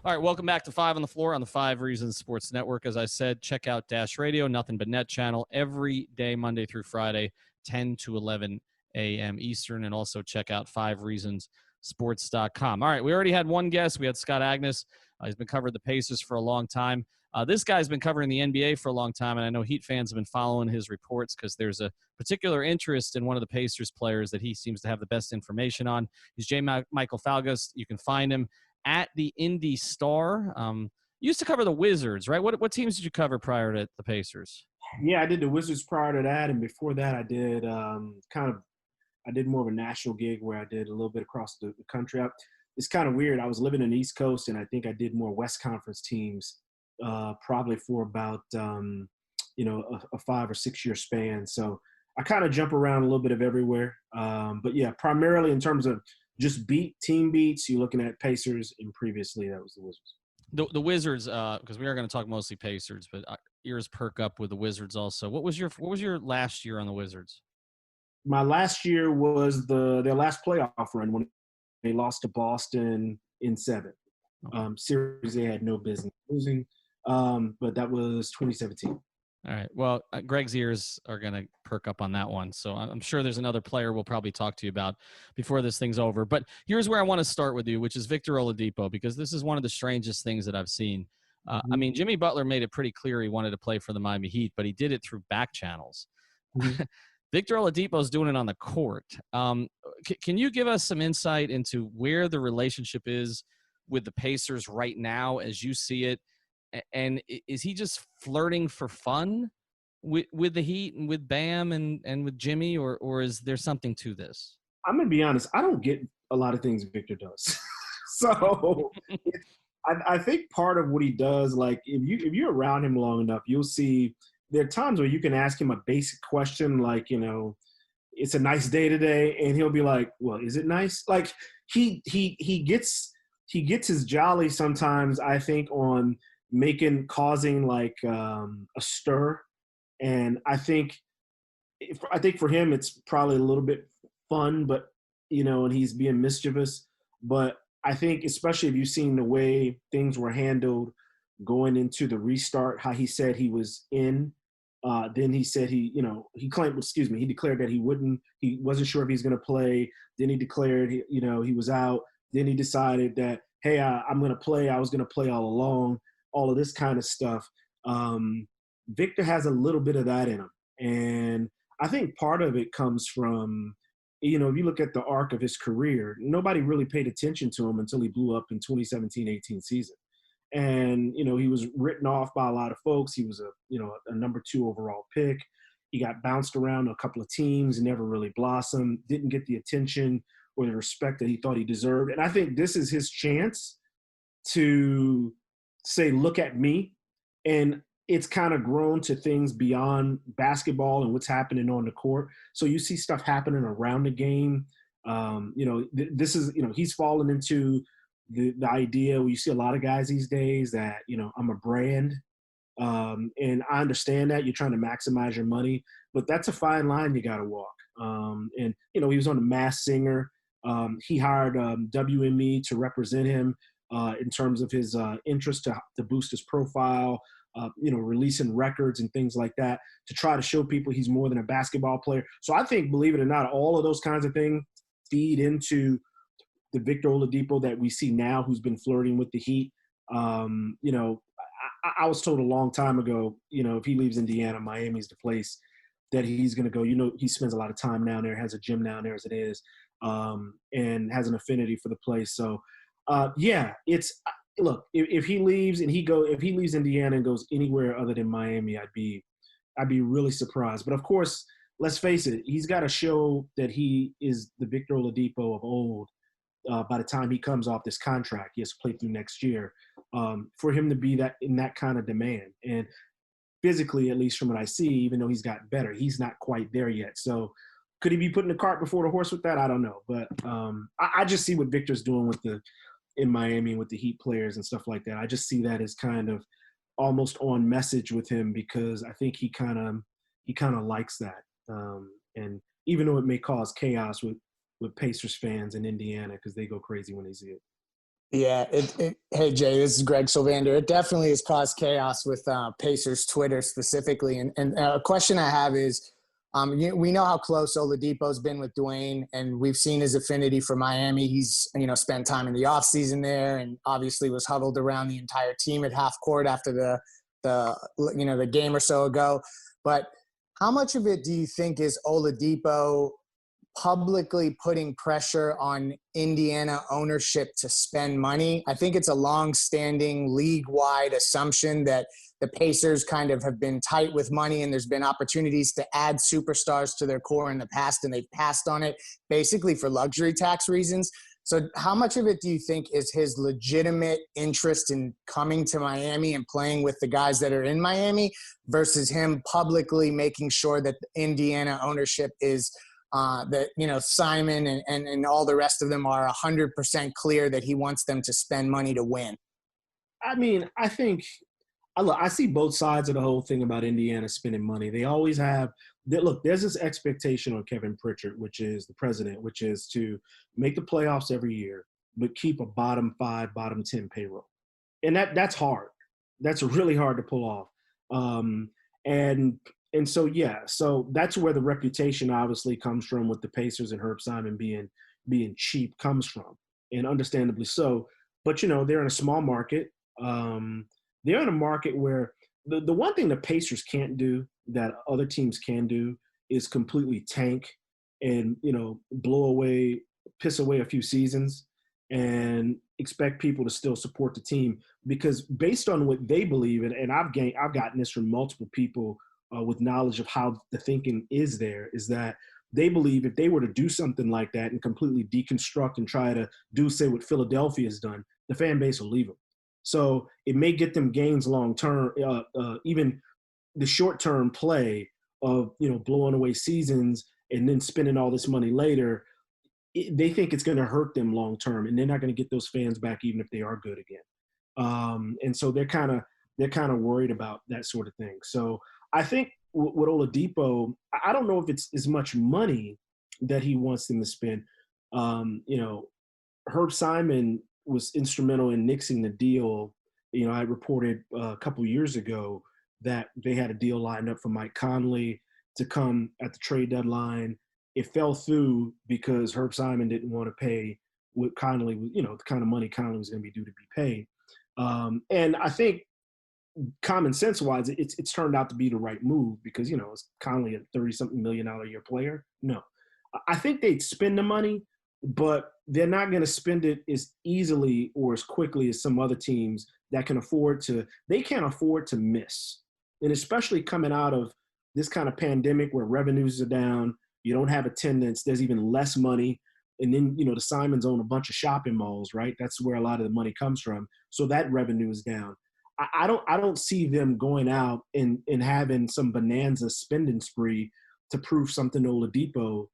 All right, welcome back to Five on the Floor on the 5 Reasons Sports Network. As I said, check out Dash Radio, Nothing But Net channel every day, Monday through Friday, 10 to 11 a.m. Eastern, and also check out 5reasonsports.com. All right, we already had one guest. We had Scott Agness. He's been covering the Pacers for a long time. This guy's been covering the NBA for a long time, and I know Heat fans have been following his reports because there's a particular interest in one of the Pacers players that he seems to have the best information on. He's Michael Falgoust. You can find him at the Indy Star. Used to cover the Wizards, right? What teams did you cover prior to the Pacers? Yeah, I did the Wizards prior to that, and before that I did I did more of a national gig where I did a little bit across the country. It's kind of weird. I was living in the East Coast, and I think I did more West Conference teams probably for about, a 5 or 6 year span. So I kind of jump around a little bit of everywhere. But, yeah, primarily in terms of just team beats, you're looking at Pacers, and previously that was the Wizards. The Wizards, because we are going to talk mostly Pacers, but ears perk up with the Wizards also. What was your last year on the Wizards? My last year was their last playoff run when they lost to Boston in 7. Series they had no business losing, but that was 2017. All right. Well, Greg's ears are going to perk up on that one. So I'm sure there's another player we'll probably talk to you about before this thing's over. But here's where I want to start with you, which is Victor Oladipo, because this is one of the strangest things that I've seen. I mean, Jimmy Butler made it pretty clear he wanted to play for the Miami Heat, but he did it through back channels. Victor Oladipo is doing it on the court. Can you give us some insight into where the relationship is with the Pacers right now as you see it? And is he just flirting for fun with the Heat and with Bam and with Jimmy, or is there something to this? I'm going to be honest. I don't get a lot of things Victor does. So I think part of what he does, like if you're around him long enough, you'll see there are times where you can ask him a basic question like, it's a nice day today, and he'll be like, well, is it nice? Like he gets his jolly sometimes, I think, on causing like a stir. And I think for him, it's probably a little bit fun, but, and he's being mischievous. But I think especially if you've seen the way things were handled going into the restart, how he said he was in, then he said he declared that he wasn't sure if he's going to play. Then he declared, he was out. Then he decided that, hey, I'm going to play. I was going to play all along, all of this kind of stuff. Victor has a little bit of that in him. And I think part of it comes from, if you look at the arc of his career, nobody really paid attention to him until he blew up in 2017-18 season. And, he was written off by a lot of folks. He was a number 2 overall pick. He got bounced around a couple of teams and never really blossomed, didn't get the attention or the respect that he thought he deserved. And I think this is his chance to say, look at me. And it's kind of grown to things beyond basketball and what's happening on the court. So you see stuff happening around the game. This is, he's fallen into the idea where you see a lot of guys these days that, I'm a brand. And I understand that you're trying to maximize your money, but that's a fine line you got to walk. And he was on The Masked Singer. He hired WME to represent him in terms of his interest to boost his profile, releasing records and things like that to try to show people he's more than a basketball player. So I think, believe it or not, all of those kinds of things feed into the Victor Oladipo that we see now, who's been flirting with the Heat. I was told a long time ago, if he leaves Indiana, Miami's the place that he's going to go. He spends a lot of time down there, has a gym down there as it is, and has an affinity for the place. So, look, if he leaves Indiana and goes anywhere other than Miami, I'd be really surprised. But of course, let's face it, he's got to show that he is the Victor Oladipo of old by the time he comes off this contract. He has to play through next year. for him to be in that kind of demand. And physically, at least from what I see, even though he's gotten better, he's not quite there yet. So could he be putting the cart before the horse with that? I don't know. But I just see what Victor's doing in Miami with the Heat players and stuff like that. I just see that as kind of almost on message with him, because I think he kind of likes that. And even though it may cause chaos with Pacers fans in Indiana, because they go crazy when they see it. Yeah. Hey, Jay, this is Greg Sylvander. It definitely has caused chaos with Pacers Twitter specifically. And a question I have is, we know how close Oladipo's been with Dwayne, and we've seen his affinity for Miami. He's, spent time in the offseason there, and obviously was huddled around the entire team at half court after the game or so ago. But how much of it do you think is Oladipo publicly putting pressure on Indiana ownership to spend money? I think it's a long-standing league-wide assumption that the Pacers kind of have been tight with money, and there's been opportunities to add superstars to their core in the past, and they've passed on it basically for luxury tax reasons. So how much of it do you think is his legitimate interest in coming to Miami and playing with the guys that are in Miami versus him publicly making sure that Indiana ownership is that, Simon and all the rest of them are 100% clear that he wants them to spend money to win? I mean, I think I see both sides of the whole thing about Indiana spending money. They always have – look, there's this expectation on Kevin Pritchard, which is the president, which is to make the playoffs every year but keep a bottom 5, bottom 10 payroll. And that's hard. That's really hard to pull off. And so, yeah, so that's where the reputation obviously comes from with the Pacers and Herb Simon being cheap comes from, and understandably so. But, they're in a small market. They're in a market where the one thing the Pacers can't do that other teams can do is completely tank and, piss away a few seasons and expect people to still support the team. Because based on what they believe, and I've gotten this from multiple people with knowledge of how the thinking is there, is that they believe if they were to do something like that and completely deconstruct and try to do, say, what Philadelphia has done, the fan base will leave them. So it may get them gains long-term, even the short-term play of, blowing away seasons and then spending all this money later. They think it's going to hurt them long-term, and they're not going to get those fans back even if they are good again. And so they're kind of worried about that sort of thing. So I think with Oladipo, I don't know if it's as much money that he wants them to spend. Herb Simon was instrumental in nixing the deal. I reported a couple years ago that they had a deal lined up for Mike Conley to come at the trade deadline. It fell through because Herb Simon didn't want to pay what Conley was, the kind of money Conley was going to be due to be paid. And I think common sense wise, it's turned out to be the right move because, is Conley a $30-something million a year player? No. I think they'd spend the money, but they're not going to spend it as easily or as quickly as some other teams that can afford to. They can't afford to miss. And especially coming out of this kind of pandemic where revenues are down, you don't have attendance, there's even less money. And then, the Simons own a bunch of shopping malls, right? That's where a lot of the money comes from. So that revenue is down. I don't see them going out and having some bonanza spending spree to prove something to Oladipo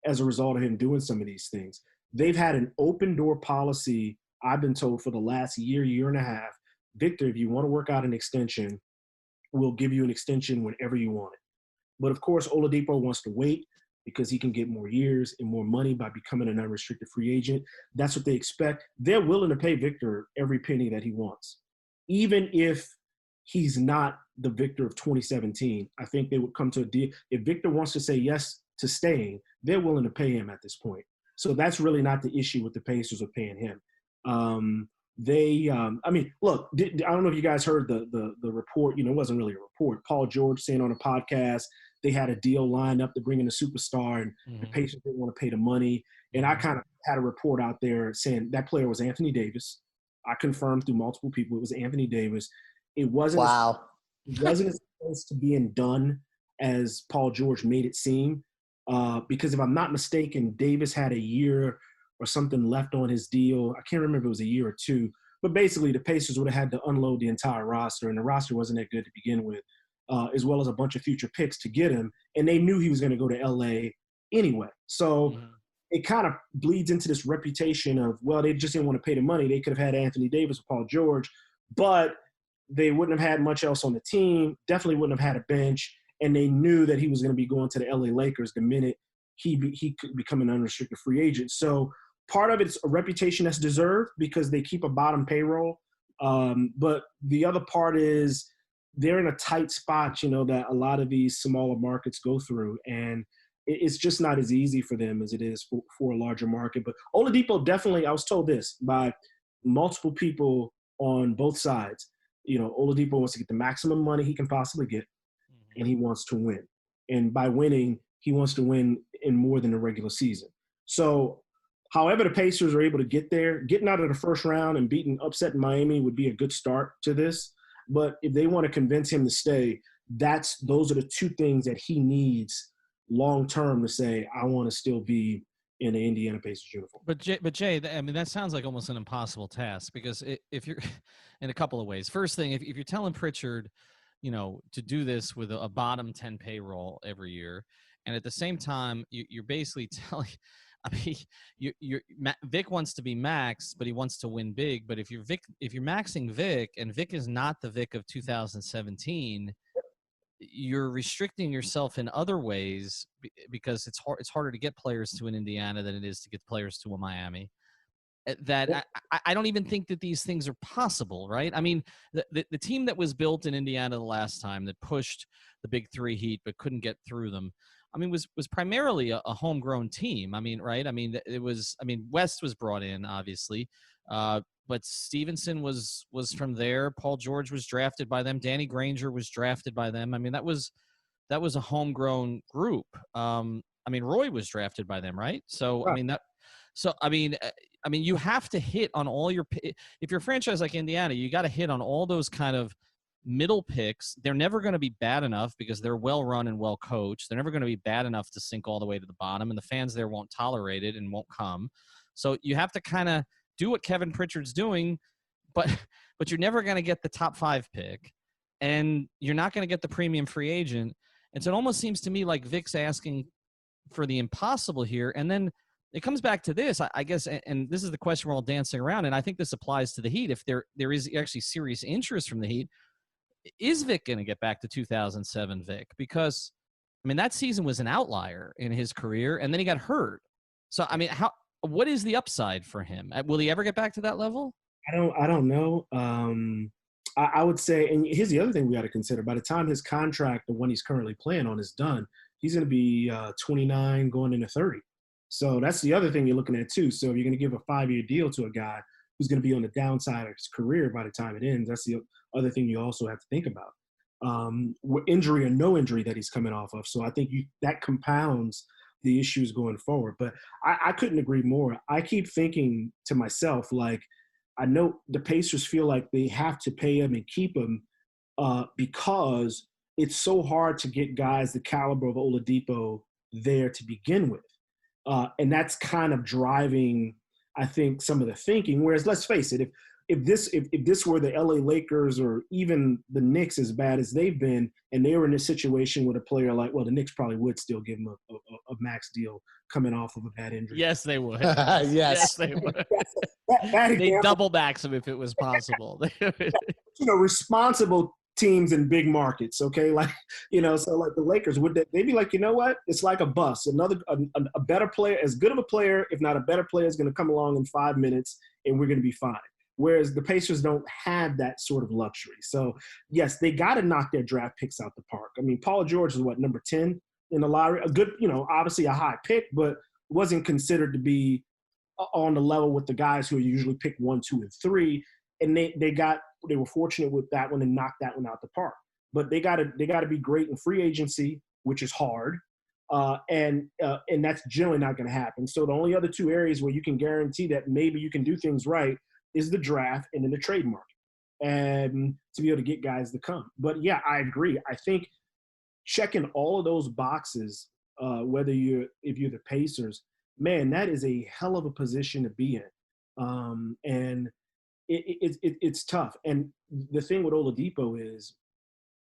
as a result of him doing some of these things. They've had an open door policy, I've been told, for the last year and a half. Victor, if you want to work out an extension, we'll give you an extension whenever you want it. But of course, Oladipo wants to wait because he can get more years and more money by becoming an unrestricted free agent. That's what they expect. They're willing to pay Victor every penny that he wants. Even if he's not the Victor of 2017, I think they would come to a deal. If Victor wants to say yes to staying, they're willing to pay him at this point. So that's really not the issue with the Pacers of paying him. Look, I don't know if you guys heard the report. It wasn't really a report. Paul George saying on a podcast they had a deal lined up to bring in a superstar, and the Pacers didn't want to pay the money. And I kind of had a report out there saying that player was Anthony Davis. I confirmed through multiple people it was Anthony Davis. It wasn't as close to being done as Paul George made it seem. Because if I'm not mistaken, Davis had a year or something left on his deal. I can't remember if it was a year or two But basically, the Pacers would have had to unload the entire roster, and the roster wasn't that good to begin with, as well as a bunch of future picks to get him. And they knew he was going to go to L.A. anyway. So it kind of bleeds into this reputation of, well, they just didn't want to pay the money. They could have had Anthony Davis or Paul George, but they wouldn't have had much else on the team, definitely wouldn't have had a bench, and they knew that he was going to be going to the L.A. Lakers the minute he could become an unrestricted free agent. So part of it's a reputation that's deserved because they keep a bottom payroll. But the other part is they're in a tight spot, that a lot of these smaller markets go through. And it's just not as easy for them as it is for a larger market. But Oladipo definitely, I was told this by multiple people on both sides. Oladipo wants to get the maximum money he can possibly get, and he wants to win. And by winning, he wants to win in more than the regular season. So however the Pacers are able to get there, getting out of the first round and upsetting Miami would be a good start to this. But if they want to convince him to stay, those are the two things that he needs long-term to say, I want to still be in the Indiana Pacers uniform. But Jay, I mean, that sounds like almost an impossible task because if you're in a couple of ways. First thing, if you're telling Pritchard, to do this with a bottom 10 payroll every year, and at the same time, you're basically telling, Vic wants to be max, but he wants to win big. But if you're maxing Vic, and Vic is not the Vic of 2017, you're restricting yourself in other ways because it's harder to get players to an Indiana than it is to get players to a Miami. I don't even think that these things are possible, right? I mean, the team that was built in Indiana the last time that pushed the big three Heat but couldn't get through them, was primarily a homegrown team. Right? West was brought in, obviously, but Stevenson was from there. Paul George was drafted by them. Danny Granger was drafted by them. That was a homegrown group. Roy was drafted by them, right? So, you have to hit on all your – if you're a franchise like Indiana, you got to hit on all those kind of middle picks. They're never going to be bad enough because they're well-run and well-coached. They're never going to be bad enough to sink all the way to the bottom, and the fans there won't tolerate it and won't come. So you have to kind of do what Kevin Pritchard's doing, but you're never going to get the top 5 pick, and you're not going to get the premium free agent. And so it almost seems to me like Vic's asking for the impossible here, and then – it comes back to this, I guess, and this is the question we're all dancing around, and I think this applies to the Heat. If there is actually serious interest from the Heat, is Vic going to get back to 2007 Vic? Because, that season was an outlier in his career, and then he got hurt. So, what is the upside for him? Will he ever get back to that level? I don't know. I would say, and here's the other thing we got to consider. By the time his contract, the one he's currently playing on, is done, he's going to be 29 going into 30. So that's the other thing you're looking at too. So if you're going to give a 5-year deal to a guy who's going to be on the downside of his career by the time it ends, that's the other thing you also have to think about. Injury or no injury that he's coming off of. So I think that compounds the issues going forward. But I couldn't agree more. I keep thinking to myself, I know the Pacers feel like they have to pay him and keep him because it's so hard to get guys the caliber of Oladipo there to begin with. And that's kind of driving, I think, some of the thinking. Whereas, let's face it, if this were the LA Lakers or even the Knicks, as bad as they've been, and they were in a situation with a player the Knicks probably would still give him a max deal coming off of a bad injury. Yes, they would. Yes, they would. They double max him if it was possible. Responsible teams in big markets, okay? So the Lakers, would they be like, you know what? It's like a bus. A better player, as good of a player, if not a better player, is going to come along in 5 minutes, and we're going to be fine. Whereas the Pacers don't have that sort of luxury. So, yes, they got to knock their draft picks out the park. Paul George is number 10 in the lottery? A good, obviously a high pick, but wasn't considered to be on the level with the guys who usually pick 1, 2, and 3. And they were fortunate with that one and knocked that one out the park. But they got to be great in free agency, which is hard, and that's generally not going to happen. So the only other 2 areas where you can guarantee that maybe you can do things right is the draft and then the trade market, and to be able to get guys to come. But yeah, I agree. I think checking all of those boxes, if you're the Pacers, man, that is a hell of a position to be in, and it's tough. And the thing with Oladipo is,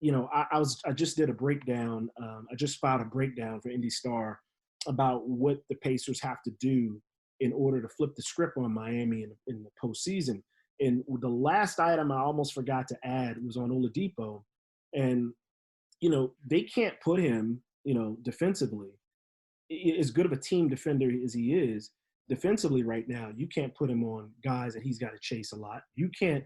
I just did a breakdown. I just filed a breakdown for Indy Star about what the Pacers have to do in order to flip the script on Miami in the postseason. And the last item I almost forgot to add was on Oladipo. And, they can't put him, defensively. As good of a team defender as he is, defensively right now, you can't put him on guys that he's got to chase a lot. You can't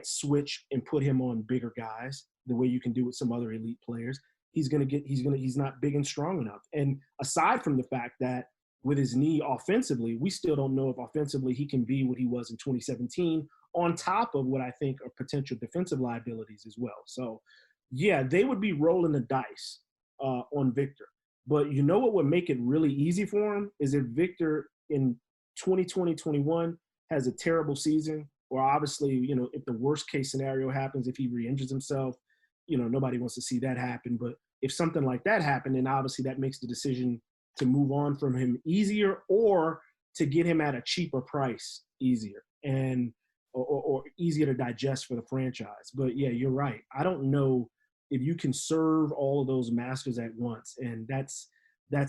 switch and put him on bigger guys the way you can do with some other elite players. He's not big and strong enough. And aside from the fact that with his knee offensively, we still don't know if offensively he can be what he was in 2017, on top of what I think are potential defensive liabilities as well. So, yeah, they would be rolling the dice on Victor. But you know what would make it really easy for him is if Victor in 2020-21 has a terrible season, or obviously, if the worst case scenario happens, if he re-injures himself, nobody wants to see that happen. But if something like that happened, then obviously that makes the decision to move on from him easier, or to get him at a cheaper price easier, and or easier to digest for the franchise. But yeah, you're right. I don't know if you can serve all of those masters at once, and that's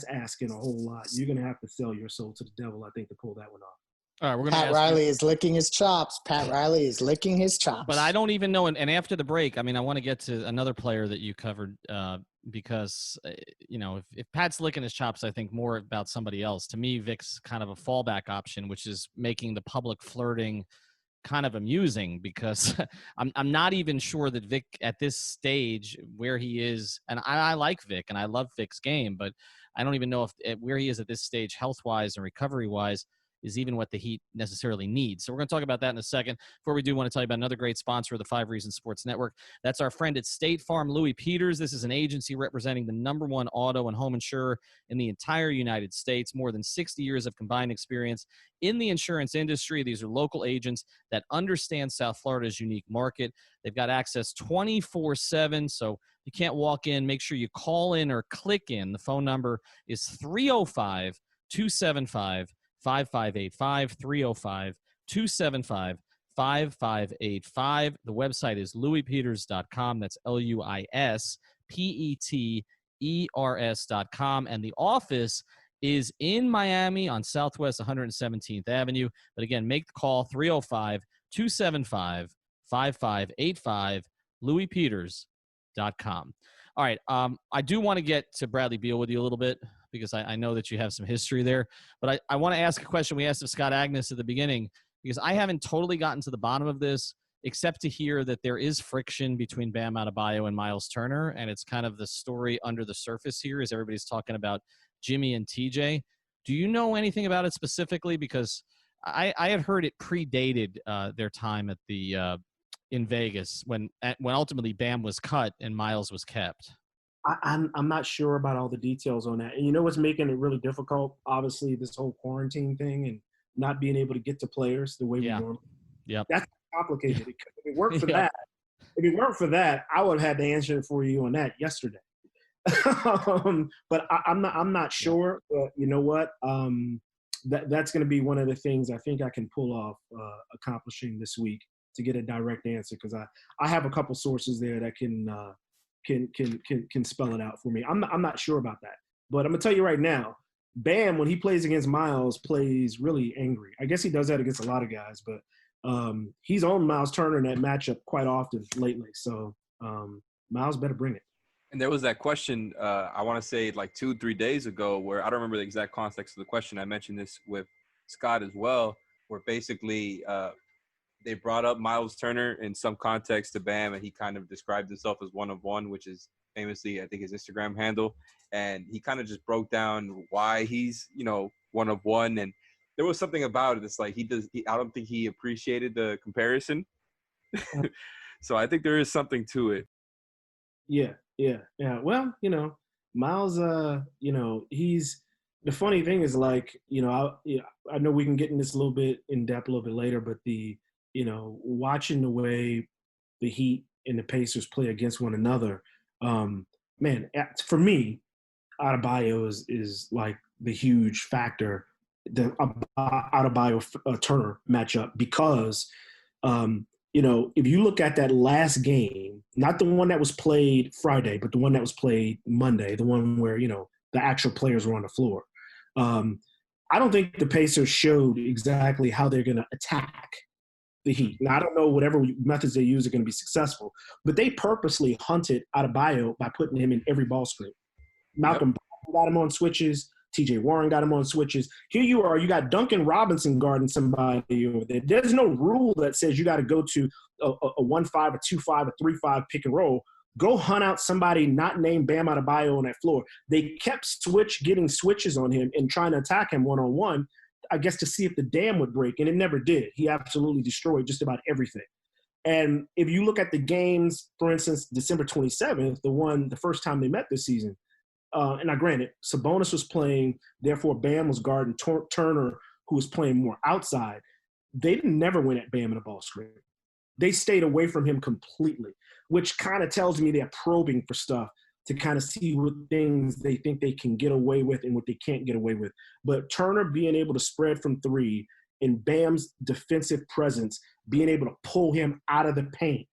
asking a whole lot. You're going to have to sell your soul to the devil, I think, to pull that one off. All right, we're going to Pat Riley is licking his chops. Pat Riley is licking his chops. But I don't even know. And after the break, I want to get to another player that you covered because, if Pat's licking his chops, I think more about somebody else. To me, Vic's kind of a fallback option, which is making the public flirting kind of amusing, because I'm not even sure that Vic at this stage where he is, and I like Vic and I love Vic's game, but I don't even know if where he is at this stage health-wise and recovery-wise is even what the Heat necessarily needs. So we're going to talk about that in a second. Before we do, want to tell you about another great sponsor of the 5 Reasons Sports Network. That's our friend at State Farm, Louis Peters. This is an agency representing the #1 auto and home insurer in the entire United States. More than 60 years of combined experience in the insurance industry. These are local agents that understand South Florida's unique market. They've got access 24/7, so you can't walk in. Make sure you call in or click in. The phone number is 305-275-5585, 305-275-5585. The website is louispeters.com. That's LUISPETERS.com. And the office is in Miami on Southwest 117th Avenue. But again, make the call, 305-275-5585, louispeters.com. All right, I do want to get to Bradley Beal with you a little bit, because I know that you have some history there. But I want to ask a question we asked of Scott Agness at the beginning, because I haven't totally gotten to the bottom of this, except to hear that there is friction between Bam Adebayo and Myles Turner, and it's kind of the story under the surface here as everybody's talking about Jimmy and TJ. Do you know anything about it specifically? Because I had heard it predated their time at the in Vegas when ultimately Bam was cut and Myles was kept. I'm not sure about all the details on that. And you know what's making it really difficult? Obviously, this whole quarantine thing and not being able to get to players the way we normally. Yep. That's complicated. If it weren't for that, I would have had the answer for you on that yesterday. But I'm not sure. But you know what? That's going to be one of the things I think I can pull off accomplishing this week to get a direct answer, because I have a couple sources there that can spell it out for me. I'm not sure about that, but I'm gonna tell you right now, Bam, when he plays against Myles, plays really angry. I guess he does that against a lot of guys, but he's on Myles Turner in that matchup quite often lately. So Myles better bring it. And there was that question, I want to say like 2-3 days ago, where I don't remember the exact context of the question. I mentioned this with Scott as well, where basically they brought up Myles Turner in some context to Bam, and he kind of described himself as one of one, which is famously, I think, his Instagram handle. And he kind of just broke down why he's, one of one. And there was something about it. It's like I don't think he appreciated the comparison. So I think there is something to it. Yeah. Well, Myles, he's – the funny thing is, like, I know we can get in this a little bit in depth a little bit later, but watching the way the Heat and the Pacers play against one another, man, for me, Adebayo is like the huge factor, the Adebayo Turner matchup, because If you look at that last game, not the one that was played Friday, but the one that was played Monday, the one where, the actual players were on the floor. I don't think the Pacers showed exactly how they're going to attack the Heat. Now, I don't know whatever methods they use are going to be successful, but they purposely hunted Adebayo by putting him in every ball screen. Malcolm got him on switches. T.J. Warren got him on switches. Here you are. You got Duncan Robinson guarding somebody over there. There's no rule that says you got to go to a 1-5, a 2-5, a 3-5 pick and roll. Go hunt out somebody not named Bam Adebayo on that floor. They kept getting switches on him and trying to attack him one-on-one, I guess, to see if the dam would break, and it never did. He absolutely destroyed just about everything. And if you look at the games, for instance, December 27th, the first time they met this season, and now granted, Sabonis was playing, therefore Bam was guarding Turner, who was playing more outside. They never went at Bam in a ball screen. They stayed away from him completely, which kind of tells me they're probing for stuff to kind of see what things they think they can get away with and what they can't get away with. But Turner being able to spread from three and Bam's defensive presence, being able to pull him out of the paint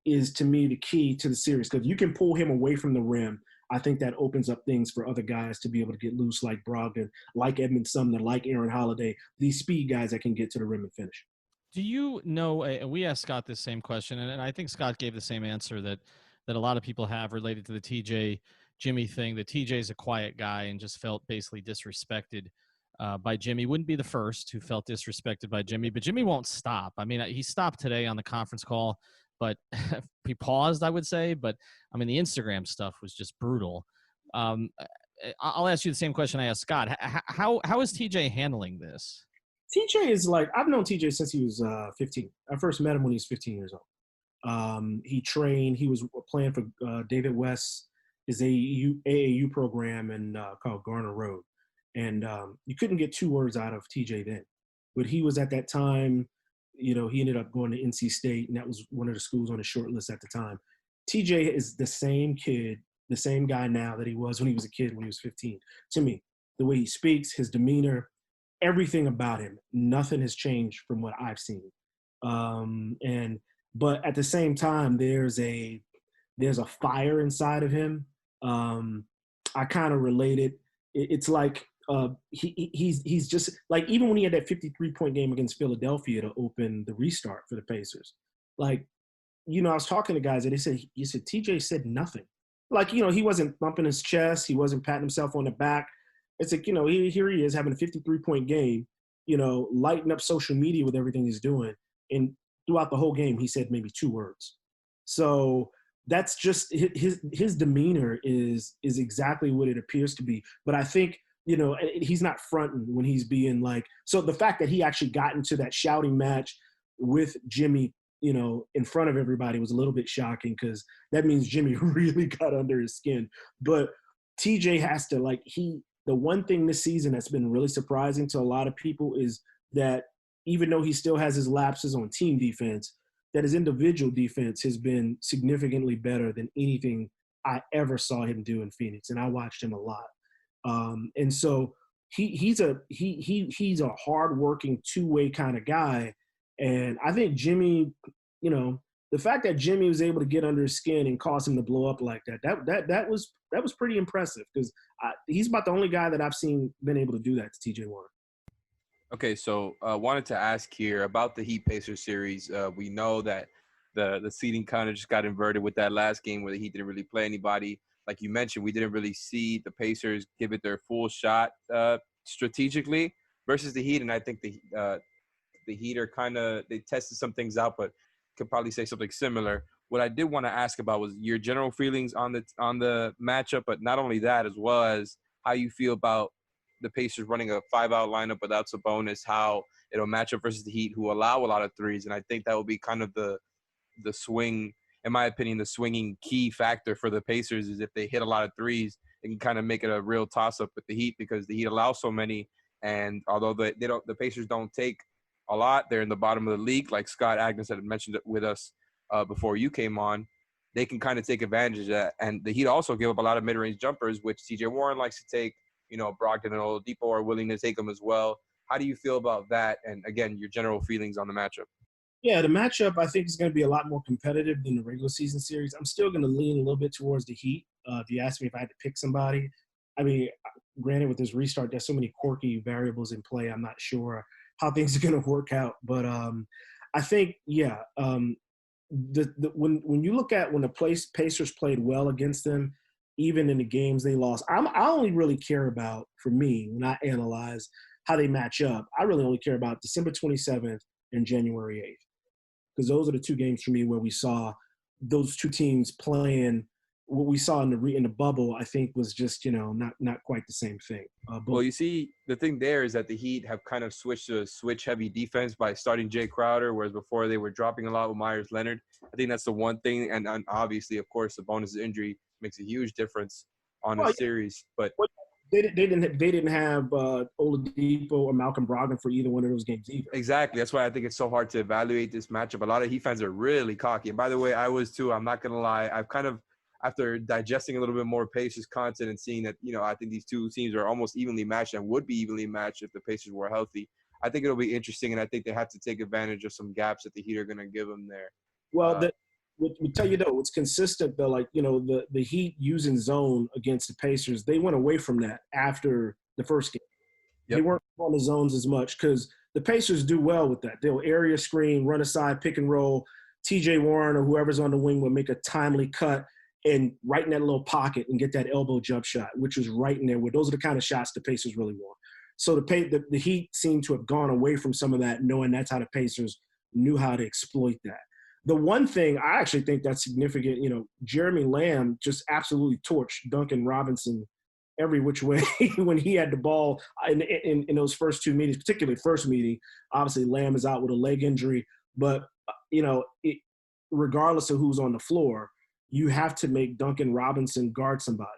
is, to me, the key to the series. Because you can pull him away from the rim, I think that opens up things for other guys to be able to get loose, like Brogdon, like Edmund Sumner, like Aaron Holiday, these speed guys that can get to the rim and finish. Do you know, and we asked Scott this same question, and I think Scott gave the same answer that a lot of people have related to the TJ Jimmy thing, that TJ's a quiet guy and just felt basically disrespected by Jimmy. Wouldn't be the first who felt disrespected by Jimmy, but Jimmy won't stop. I mean, he stopped today on the conference call, but he paused, I would say. But, I mean, the Instagram stuff was just brutal. I'll ask you the same question I asked Scott. How is TJ handling this? TJ is like, I've known TJ since he was 15. I first met him when he was 15 years old. He trained. He was playing for David West, his AAU program called Garner Road. And you couldn't get two words out of TJ then. But he was at that time, he ended up going to NC State, and that was one of the schools on the short list at the time. TJ is the same kid, the same guy now that he was when he was a kid, when he was 15. To me, the way he speaks, his demeanor, everything about him, nothing has changed from what I've seen. But at the same time, there's a fire inside of him. I kind of relate it. It's like he's just like, even when he had that 53-point game against Philadelphia to open the restart for the Pacers, like, I was talking to guys and they said, TJ said nothing. Like, he wasn't thumping his chest. He wasn't patting himself on the back. It's like, here he is having a 53-point game, lighting up social media with everything he's doing. And throughout the whole game, he said maybe two words. So that's just his demeanor is exactly what it appears to be. But I think, he's not fronting when he's being like, so the fact that he actually got into that shouting match with Jimmy, in front of everybody was a little bit shocking, because that means Jimmy really got under his skin. But TJ has to, the one thing this season that's been really surprising to a lot of people is that even though he still has his lapses on team defense, that his individual defense has been significantly better than anything I ever saw him do in Phoenix. And I watched him a lot. And so he's a hardworking two-way kind of guy. And I think Jimmy, the fact that Jimmy was able to get under his skin and cause him to blow up like that was pretty impressive, because he's about the only guy that I've seen been able to do that to T.J. Warren. Okay, so wanted to ask here about the Heat Pacers series. We know that the seeding kind of just got inverted with that last game where the Heat didn't really play anybody. Like you mentioned, we didn't really see the Pacers give it their full shot strategically versus the Heat, and I think the Heat are they tested some things out, but could probably say something similar. What I did want to ask about was your general feelings on the matchup, but not only that, as well as how you feel about the Pacers running a 5-out lineup without Sabonis, how it'll match up versus the Heat, who allow a lot of threes. And I think that will be kind of the swing, in my opinion, the swinging key factor for the Pacers is if they hit a lot of threes, it can kind of make it a real toss-up with the Heat, because the Heat allow so many. And although the Pacers don't take a lot, they're in the bottom of the league, like Scott Agness had mentioned it with us before you came on. They can kind of take advantage of that. And the Heat also give up a lot of mid-range jumpers, which T.J. Warren likes to take. Brogdon and Oladipo are willing to take them as well. How do you feel about that? And again, your general feelings on the matchup? Yeah, the matchup I think is going to be a lot more competitive than the regular season series. I'm still going to lean a little bit towards the Heat. If you ask me if I had to pick somebody, I mean, granted with this restart, there's so many quirky variables in play. I'm not sure how things are going to work out, but I think when you look at when the Pacers played well against them, even in the games they lost, I only really care about, for me, when I analyze how they match up, I really only care about December 27th and January 8th. Because those are the two games for me where we saw those two teams playing. What we saw in the bubble, I think, was just not quite the same thing. Well, you see, the thing there is that the Heat have kind of switched to a switch-heavy defense by starting Jay Crowder, whereas before they were dropping a lot with Myers Leonard. I think that's the one thing, and obviously, of course, the bonus injury makes a huge difference on a series. But they didn't have Oladipo or Malcolm Brogdon for either one of those games either. Exactly. That's why I think it's so hard to evaluate this matchup. A lot of Heat fans are really cocky. And by the way, I was too. I'm not going to lie. I've kind of, after digesting a little bit more Pacers content and seeing that, I think these two teams are almost evenly matched and would be evenly matched if the Pacers were healthy. I think it'll be interesting, and I think they have to take advantage of some gaps that the Heat are going to give them there. Well, we'll tell you though, it's consistent though. Like the Heat using zone against the Pacers, they went away from that after the first game. Yep. They weren't on the zones as much because the Pacers do well with that. They'll area screen, run aside, pick and roll. T.J. Warren or whoever's on the wing will make a timely cut and right in that little pocket and get that elbow jump shot, which is right in there. Those are the kind of shots the Pacers really want. So the Heat seem to have gone away from some of that, knowing that's how the Pacers knew how to exploit that. The one thing I actually think that's significant, Jeremy Lamb just absolutely torched Duncan Robinson every which way when he had the ball in those first two meetings, particularly first meeting. Obviously, Lamb is out with a leg injury, but, regardless of who's on the floor, you have to make Duncan Robinson guard somebody.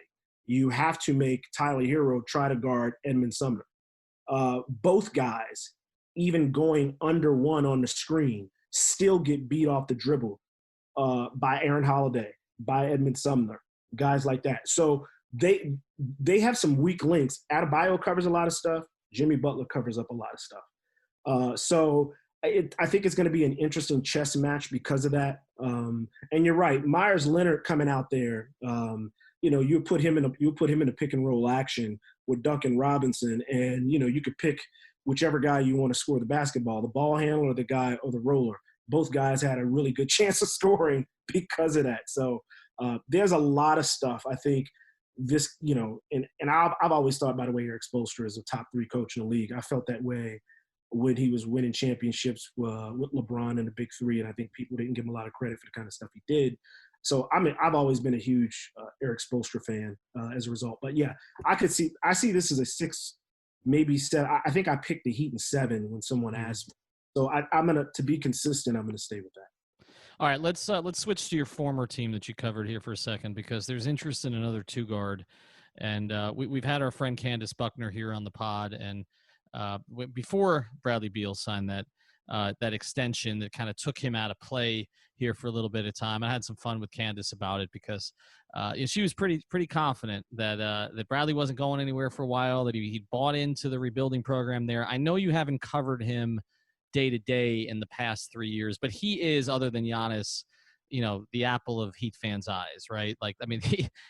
You have to make Tyler Hero try to guard Edmund Sumner. Both guys, even going under one on the screen, still get beat off the dribble by Aaron Holiday, by Edmund Sumner, guys like that. So they have some weak links. Adebayo covers a lot of stuff. Jimmy Butler covers up a lot of stuff. So I think it's going to be an interesting chess match because of that. And you're right, Myers Leonard coming out there. You put him in a pick and roll action with Duncan Robinson, and you could pick whichever guy you want to score the basketball, the ball handler, or the guy or the roller. Both guys had a really good chance of scoring because of that. So there's a lot of stuff. I think this, and I've always thought, by the way, Eric Spoelstra is a top 3 coach in the league. I felt that way when he was winning championships with LeBron and the Big Three, and I think people didn't give him a lot of credit for the kind of stuff he did. So I've always been a huge Eric Spoelstra fan as a result. But yeah, I see this as a 6, maybe 7. I think I picked the Heat in 7 when someone asked me. So to be consistent, I'm gonna stay with that. All right, let's switch to your former team that you covered here for a second, because there's interest in another 2-guard, and we've had our friend Candace Buckner here on the pod, and before Bradley Beal signed that extension that kind of took him out of play here for a little bit of time. I had some fun with Candace about it because she was pretty confident that Bradley wasn't going anywhere for a while, that he bought into the rebuilding program there. I know you haven't covered him day to day in the past 3 years, but he is, other than Giannis, the apple of Heat fans' eyes, right? Like, I mean,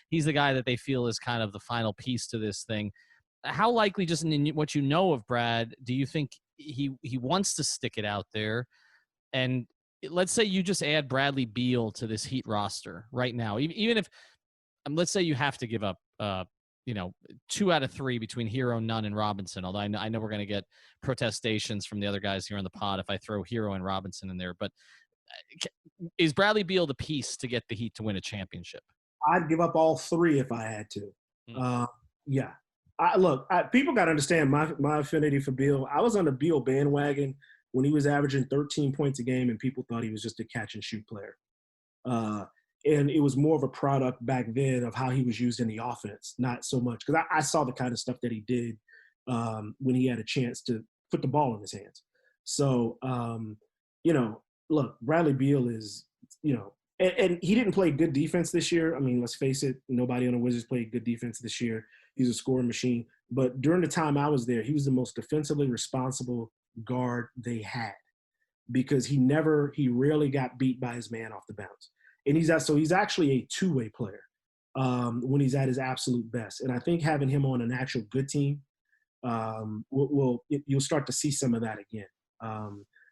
he's the guy that they feel is kind of the final piece to this thing. How likely, just in what you know of Brad, do you think he wants to stick it out there? And let's say you just add Bradley Beal to this Heat roster right now, even if let's say you have to give up 2 out of 3 between Hero, Nunn, and Robinson, although I know we're going to get protestations from the other guys here on the pod if I throw Hero and Robinson in there. But is Bradley Beal the piece to get the Heat to win a championship? I'd give up all 3 if I had to. Yeah. People got to understand my affinity for Beal. I was on the Beal bandwagon when he was averaging 13 points a game and people thought he was just a catch-and-shoot player. And it was more of a product back then of how he was used in the offense, not so much. Because I saw the kind of stuff that he did when he had a chance to put the ball in his hands. So, look, Bradley Beal is, and he didn't play good defense this year. I mean, let's face it, nobody on the Wizards played good defense this year. He's a scoring machine. But during the time I was there, he was the most defensively responsible guard they had. because he rarely got beat by his man off the bounce. And he's actually a two-way player when he's at his absolute best. And I think having him on an actual good team, you'll start to see some of that again.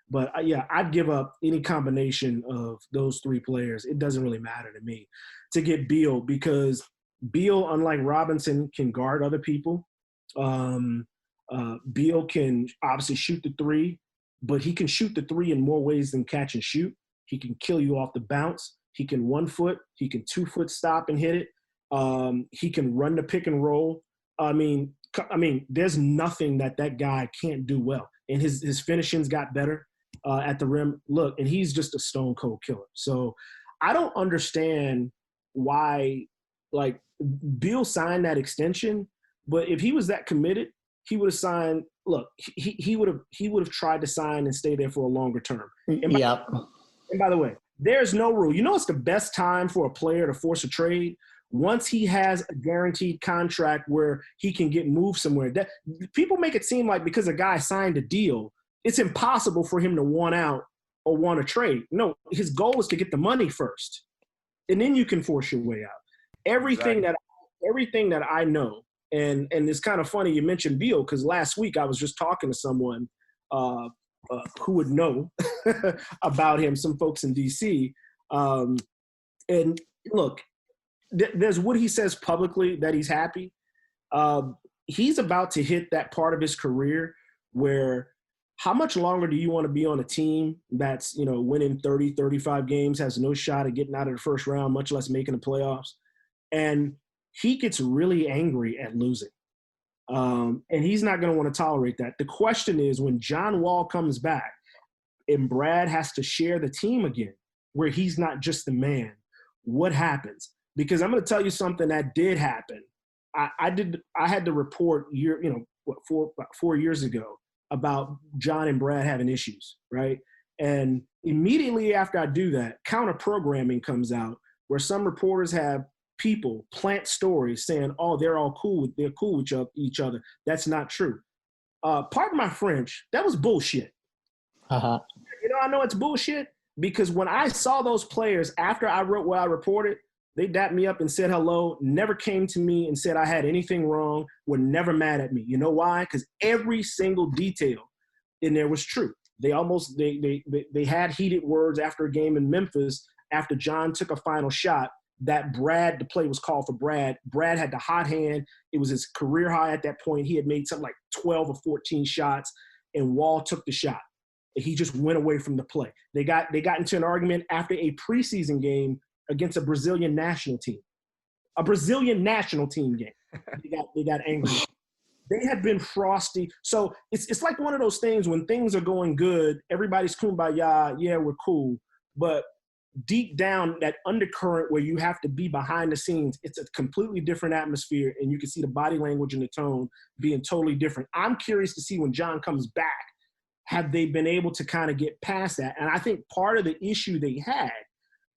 But I'd give up any combination of those three players. It doesn't really matter to me to get Beal, because Beal, unlike Robinson, can guard other people. Beal can obviously shoot the three, but he can shoot the three in more ways than catch and shoot. He can kill you off the bounce. He can 1 foot. He can 2 foot stop and hit it. He can run the pick and roll. I mean, there's nothing that guy can't do well. And his finishing's got better at the rim. Look, and he's just a stone cold killer. So I don't understand why, like, Beal signed that extension, but if he was that committed, he would have signed. Look, he would have tried to sign and stay there for a longer term. And by the way, there's no rule. You know, it's the best time for a player to force a trade once he has a guaranteed contract where he can get moved somewhere. That people make it seem like because a guy signed a deal, it's impossible for him to want out or want to trade. No, his goal is to get the money first, and then you can force your way out. Everything that I know, and it's kind of funny you mentioned Beal, because last week I was just talking to someone who would know about him, some folks in D.C. And look, there's what he says publicly that he's happy. He's about to hit that part of his career where how much longer do you want to be on a team that's, you know, winning 30, 35 games, has no shot at getting out of the first round, much less making the playoffs? And he gets really angry at losing. And he's not going to want to tolerate that. The question is, when John Wall comes back and Brad has to share the team again, where he's not just the man, what happens? Because I'm going to tell you something that did happen. I had to report 4 years ago about John and Brad having issues, right? And immediately after I do that, counter programming comes out where some reporters have people plant stories saying, oh, they're cool with each other. That's not true. Pardon my French, that was bullshit. Uh-huh. You know, I know it's bullshit because when I saw those players after I wrote what I reported, they dapped me up and said hello, never came to me and said I had anything wrong, were never mad at me. You know why? Because every single detail in there was true. They had heated words after a game in Memphis after John took a final shot that the play was called for Brad. Brad had the hot hand. It was his career high at that point. He had made something like 12 or 14 shots, and Wall took the shot. He just went away from the play. They got into an argument after a preseason game against a Brazilian national team. A Brazilian national team game. They got angry. They had been frosty. So it's like one of those things when things are going good, everybody's kumbaya, yeah, we're cool. But deep down, that undercurrent where you have to be behind the scenes, it's a completely different atmosphere, and you can see the body language and the tone being totally different. I'm curious to see when John comes back, have they been able to kind of get past that? And I think part of the issue they had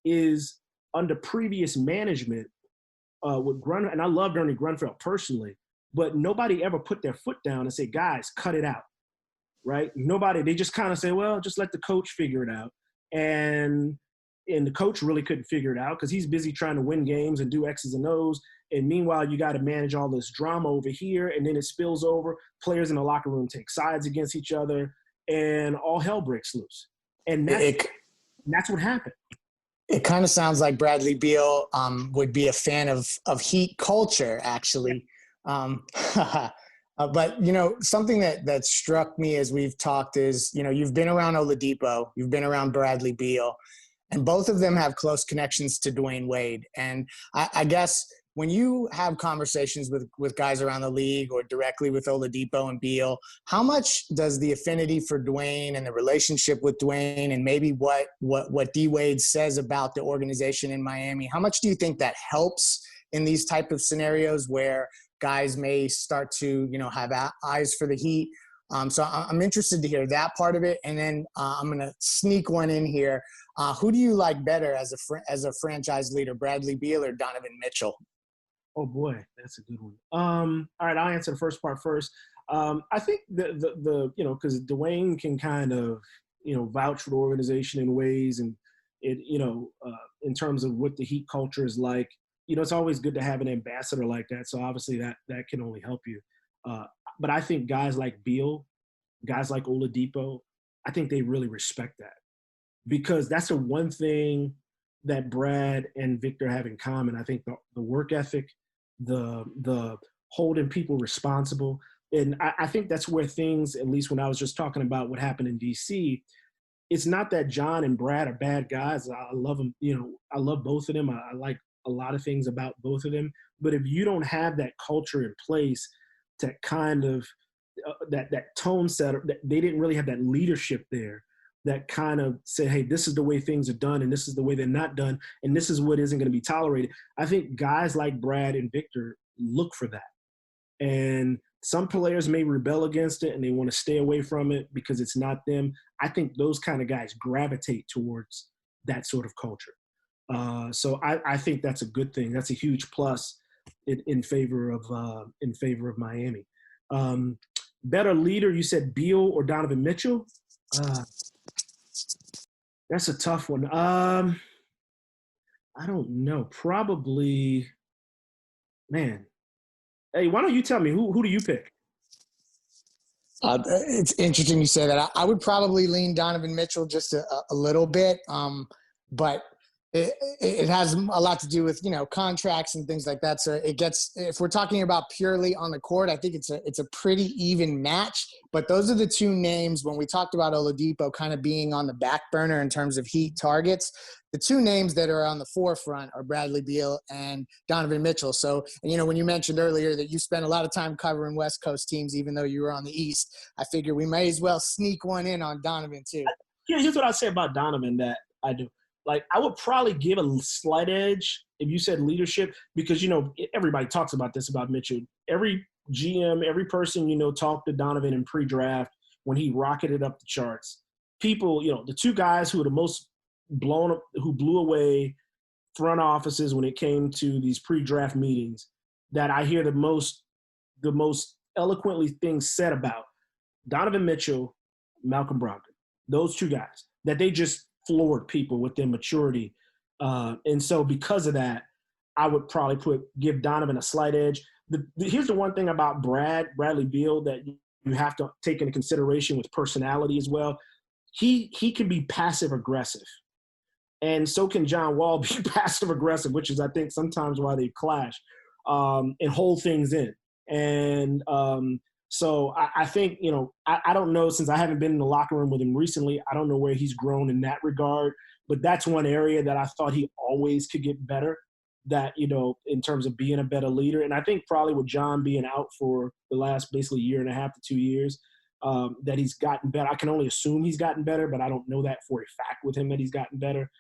is under previous management with Grunfeld, and I loved Ernie Grunfeld personally, but nobody ever put their foot down and say, guys, cut it out, right? Nobody, they just kind of say, well, just let the coach figure it out. And the coach really couldn't figure it out because he's busy trying to win games and do X's and O's. And meanwhile, you got to manage all this drama over here, and then it spills over. Players in the locker room take sides against each other, and all hell breaks loose. And that's what happened. It kind of sounds like Bradley Beal would be a fan of Heat culture, actually. But, you know, something that struck me as we've talked is, you know, you've been around Oladipo, you've been around Bradley Beal, and both of them have close connections to Dwayne Wade. And I guess when you have conversations with guys around the league or directly with Oladipo and Beal, how much does the affinity for Dwayne and the relationship with Dwayne and maybe what D Wade says about the organization in Miami, how much do you think that helps in these type of scenarios where guys may start to, you know, have eyes for the Heat? So I'm interested to hear that part of it. And then I'm going to sneak one in here. Who do you like better as a franchise leader, Bradley Beal or Donovan Mitchell? Oh boy, that's a good one. All right, I'll answer the first part first. I think the you know, because Dwayne can kind of, vouch for the organization in ways, and it, in terms of what the Heat culture is like. It's always good to have an ambassador like that. So obviously that can only help you. But I think guys like Beal, guys like Oladipo, I think they really respect that, because that's the one thing that Brad and Victor have in common. I think the work ethic, the holding people responsible. And I think that's where things, at least when I was just talking about what happened in DC, it's not that John and Brad are bad guys. I love them. I love both of them. I like a lot of things about both of them. But if you don't have that culture in place to kind of that tone setter, that they didn't really have that leadership there that kind of said, hey, this is the way things are done, and this is the way they're not done, and this is what isn't going to be tolerated. I think guys like Brad and Victor look for that. And some players may rebel against it and they want to stay away from it because it's not them. I think those kind of guys gravitate towards that sort of culture. So I think that's a good thing. That's a huge plus in favor of Miami. Better leader, you said Beal or Donovan Mitchell? That's a tough one. I don't know. Probably, man. Hey, why don't you tell me who do you pick? It's interesting you say that. I would probably lean Donovan Mitchell just a little bit, but it has a lot to do with contracts and things like that. So if we're talking about purely on the court, I think it's a pretty even match. But those are the two names when we talked about Oladipo kind of being on the back burner in terms of Heat targets. The two names that are on the forefront are Bradley Beal and Donovan Mitchell. So, when you mentioned earlier that you spent a lot of time covering West Coast teams, even though you were on the East, I figure we may as well sneak one in on Donovan too. Here's what I say about Donovan that I do. Like, I would probably give a slight edge if you said leadership, because, everybody talks about this about Mitchell. Every GM, every person, talked to Donovan in pre-draft when he rocketed up the charts. People, the two guys who were the most who blew away front offices when it came to these pre-draft meetings that I hear the most eloquently things said about Donovan Mitchell, Malcolm Brogdon, those two guys, that they just floored people with their maturity. And so because of that, I would probably give Donovan a slight edge. Here's the one thing about Bradley Beal that you have to take into consideration with personality as well. He can be passive aggressive. And so can John Wall be passive aggressive, which is, I think, sometimes why they clash, and hold things in. And so I think, I don't know, since I haven't been in the locker room with him recently, I don't know where he's grown in that regard. But that's one area that I thought he always could get better, that, in terms of being a better leader. And I think probably with John being out for the last basically 1.5 to 2 years, that he's gotten better. I can only assume he's gotten better, but I don't know that for a fact with him that he's gotten better.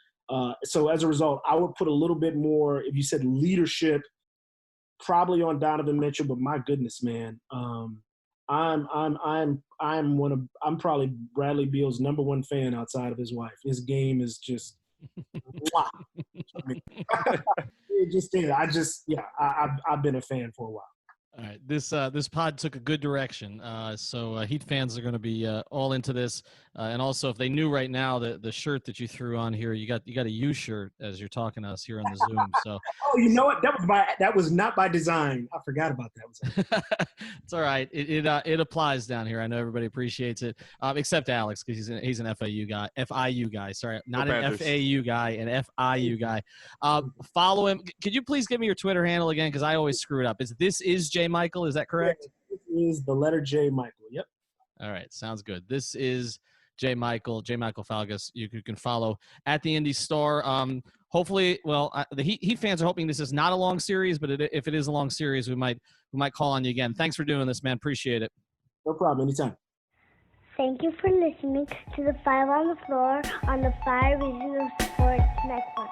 So as a result, I would put a little bit more, if you said leadership, probably on Donovan Mitchell. But my goodness, man, I'm probably Bradley Beal's number one fan outside of his wife. His game is just wow. I've been a fan for a while. All right, this pod took a good direction. So Heat fans are going to be all into this, and also if they knew right now the shirt that you threw on here, you got a U shirt as you're talking to us here on the Zoom. So oh, you know what? That was not by design. I forgot about that. It's all right. It applies down here. I know everybody appreciates it, except Alex, because he's an FIU guy. Sorry, not an FAU guy, an FIU guy. Follow him. Could you please give me your Twitter handle again? Because I always screw it up. This is J Michael, is that correct? This is the letter J Michael. Yep. All right, sounds good. This is J Michael Falgoust. You can follow at the Indy Star. Hopefully, the Heat fans are hoping this is not a long series, but if it is a long series, we might call on you again. Thanks for doing this, man. Appreciate it. No problem. Anytime. Thank you for listening to the Five on the Floor on the 5 Reasons of Sports Network.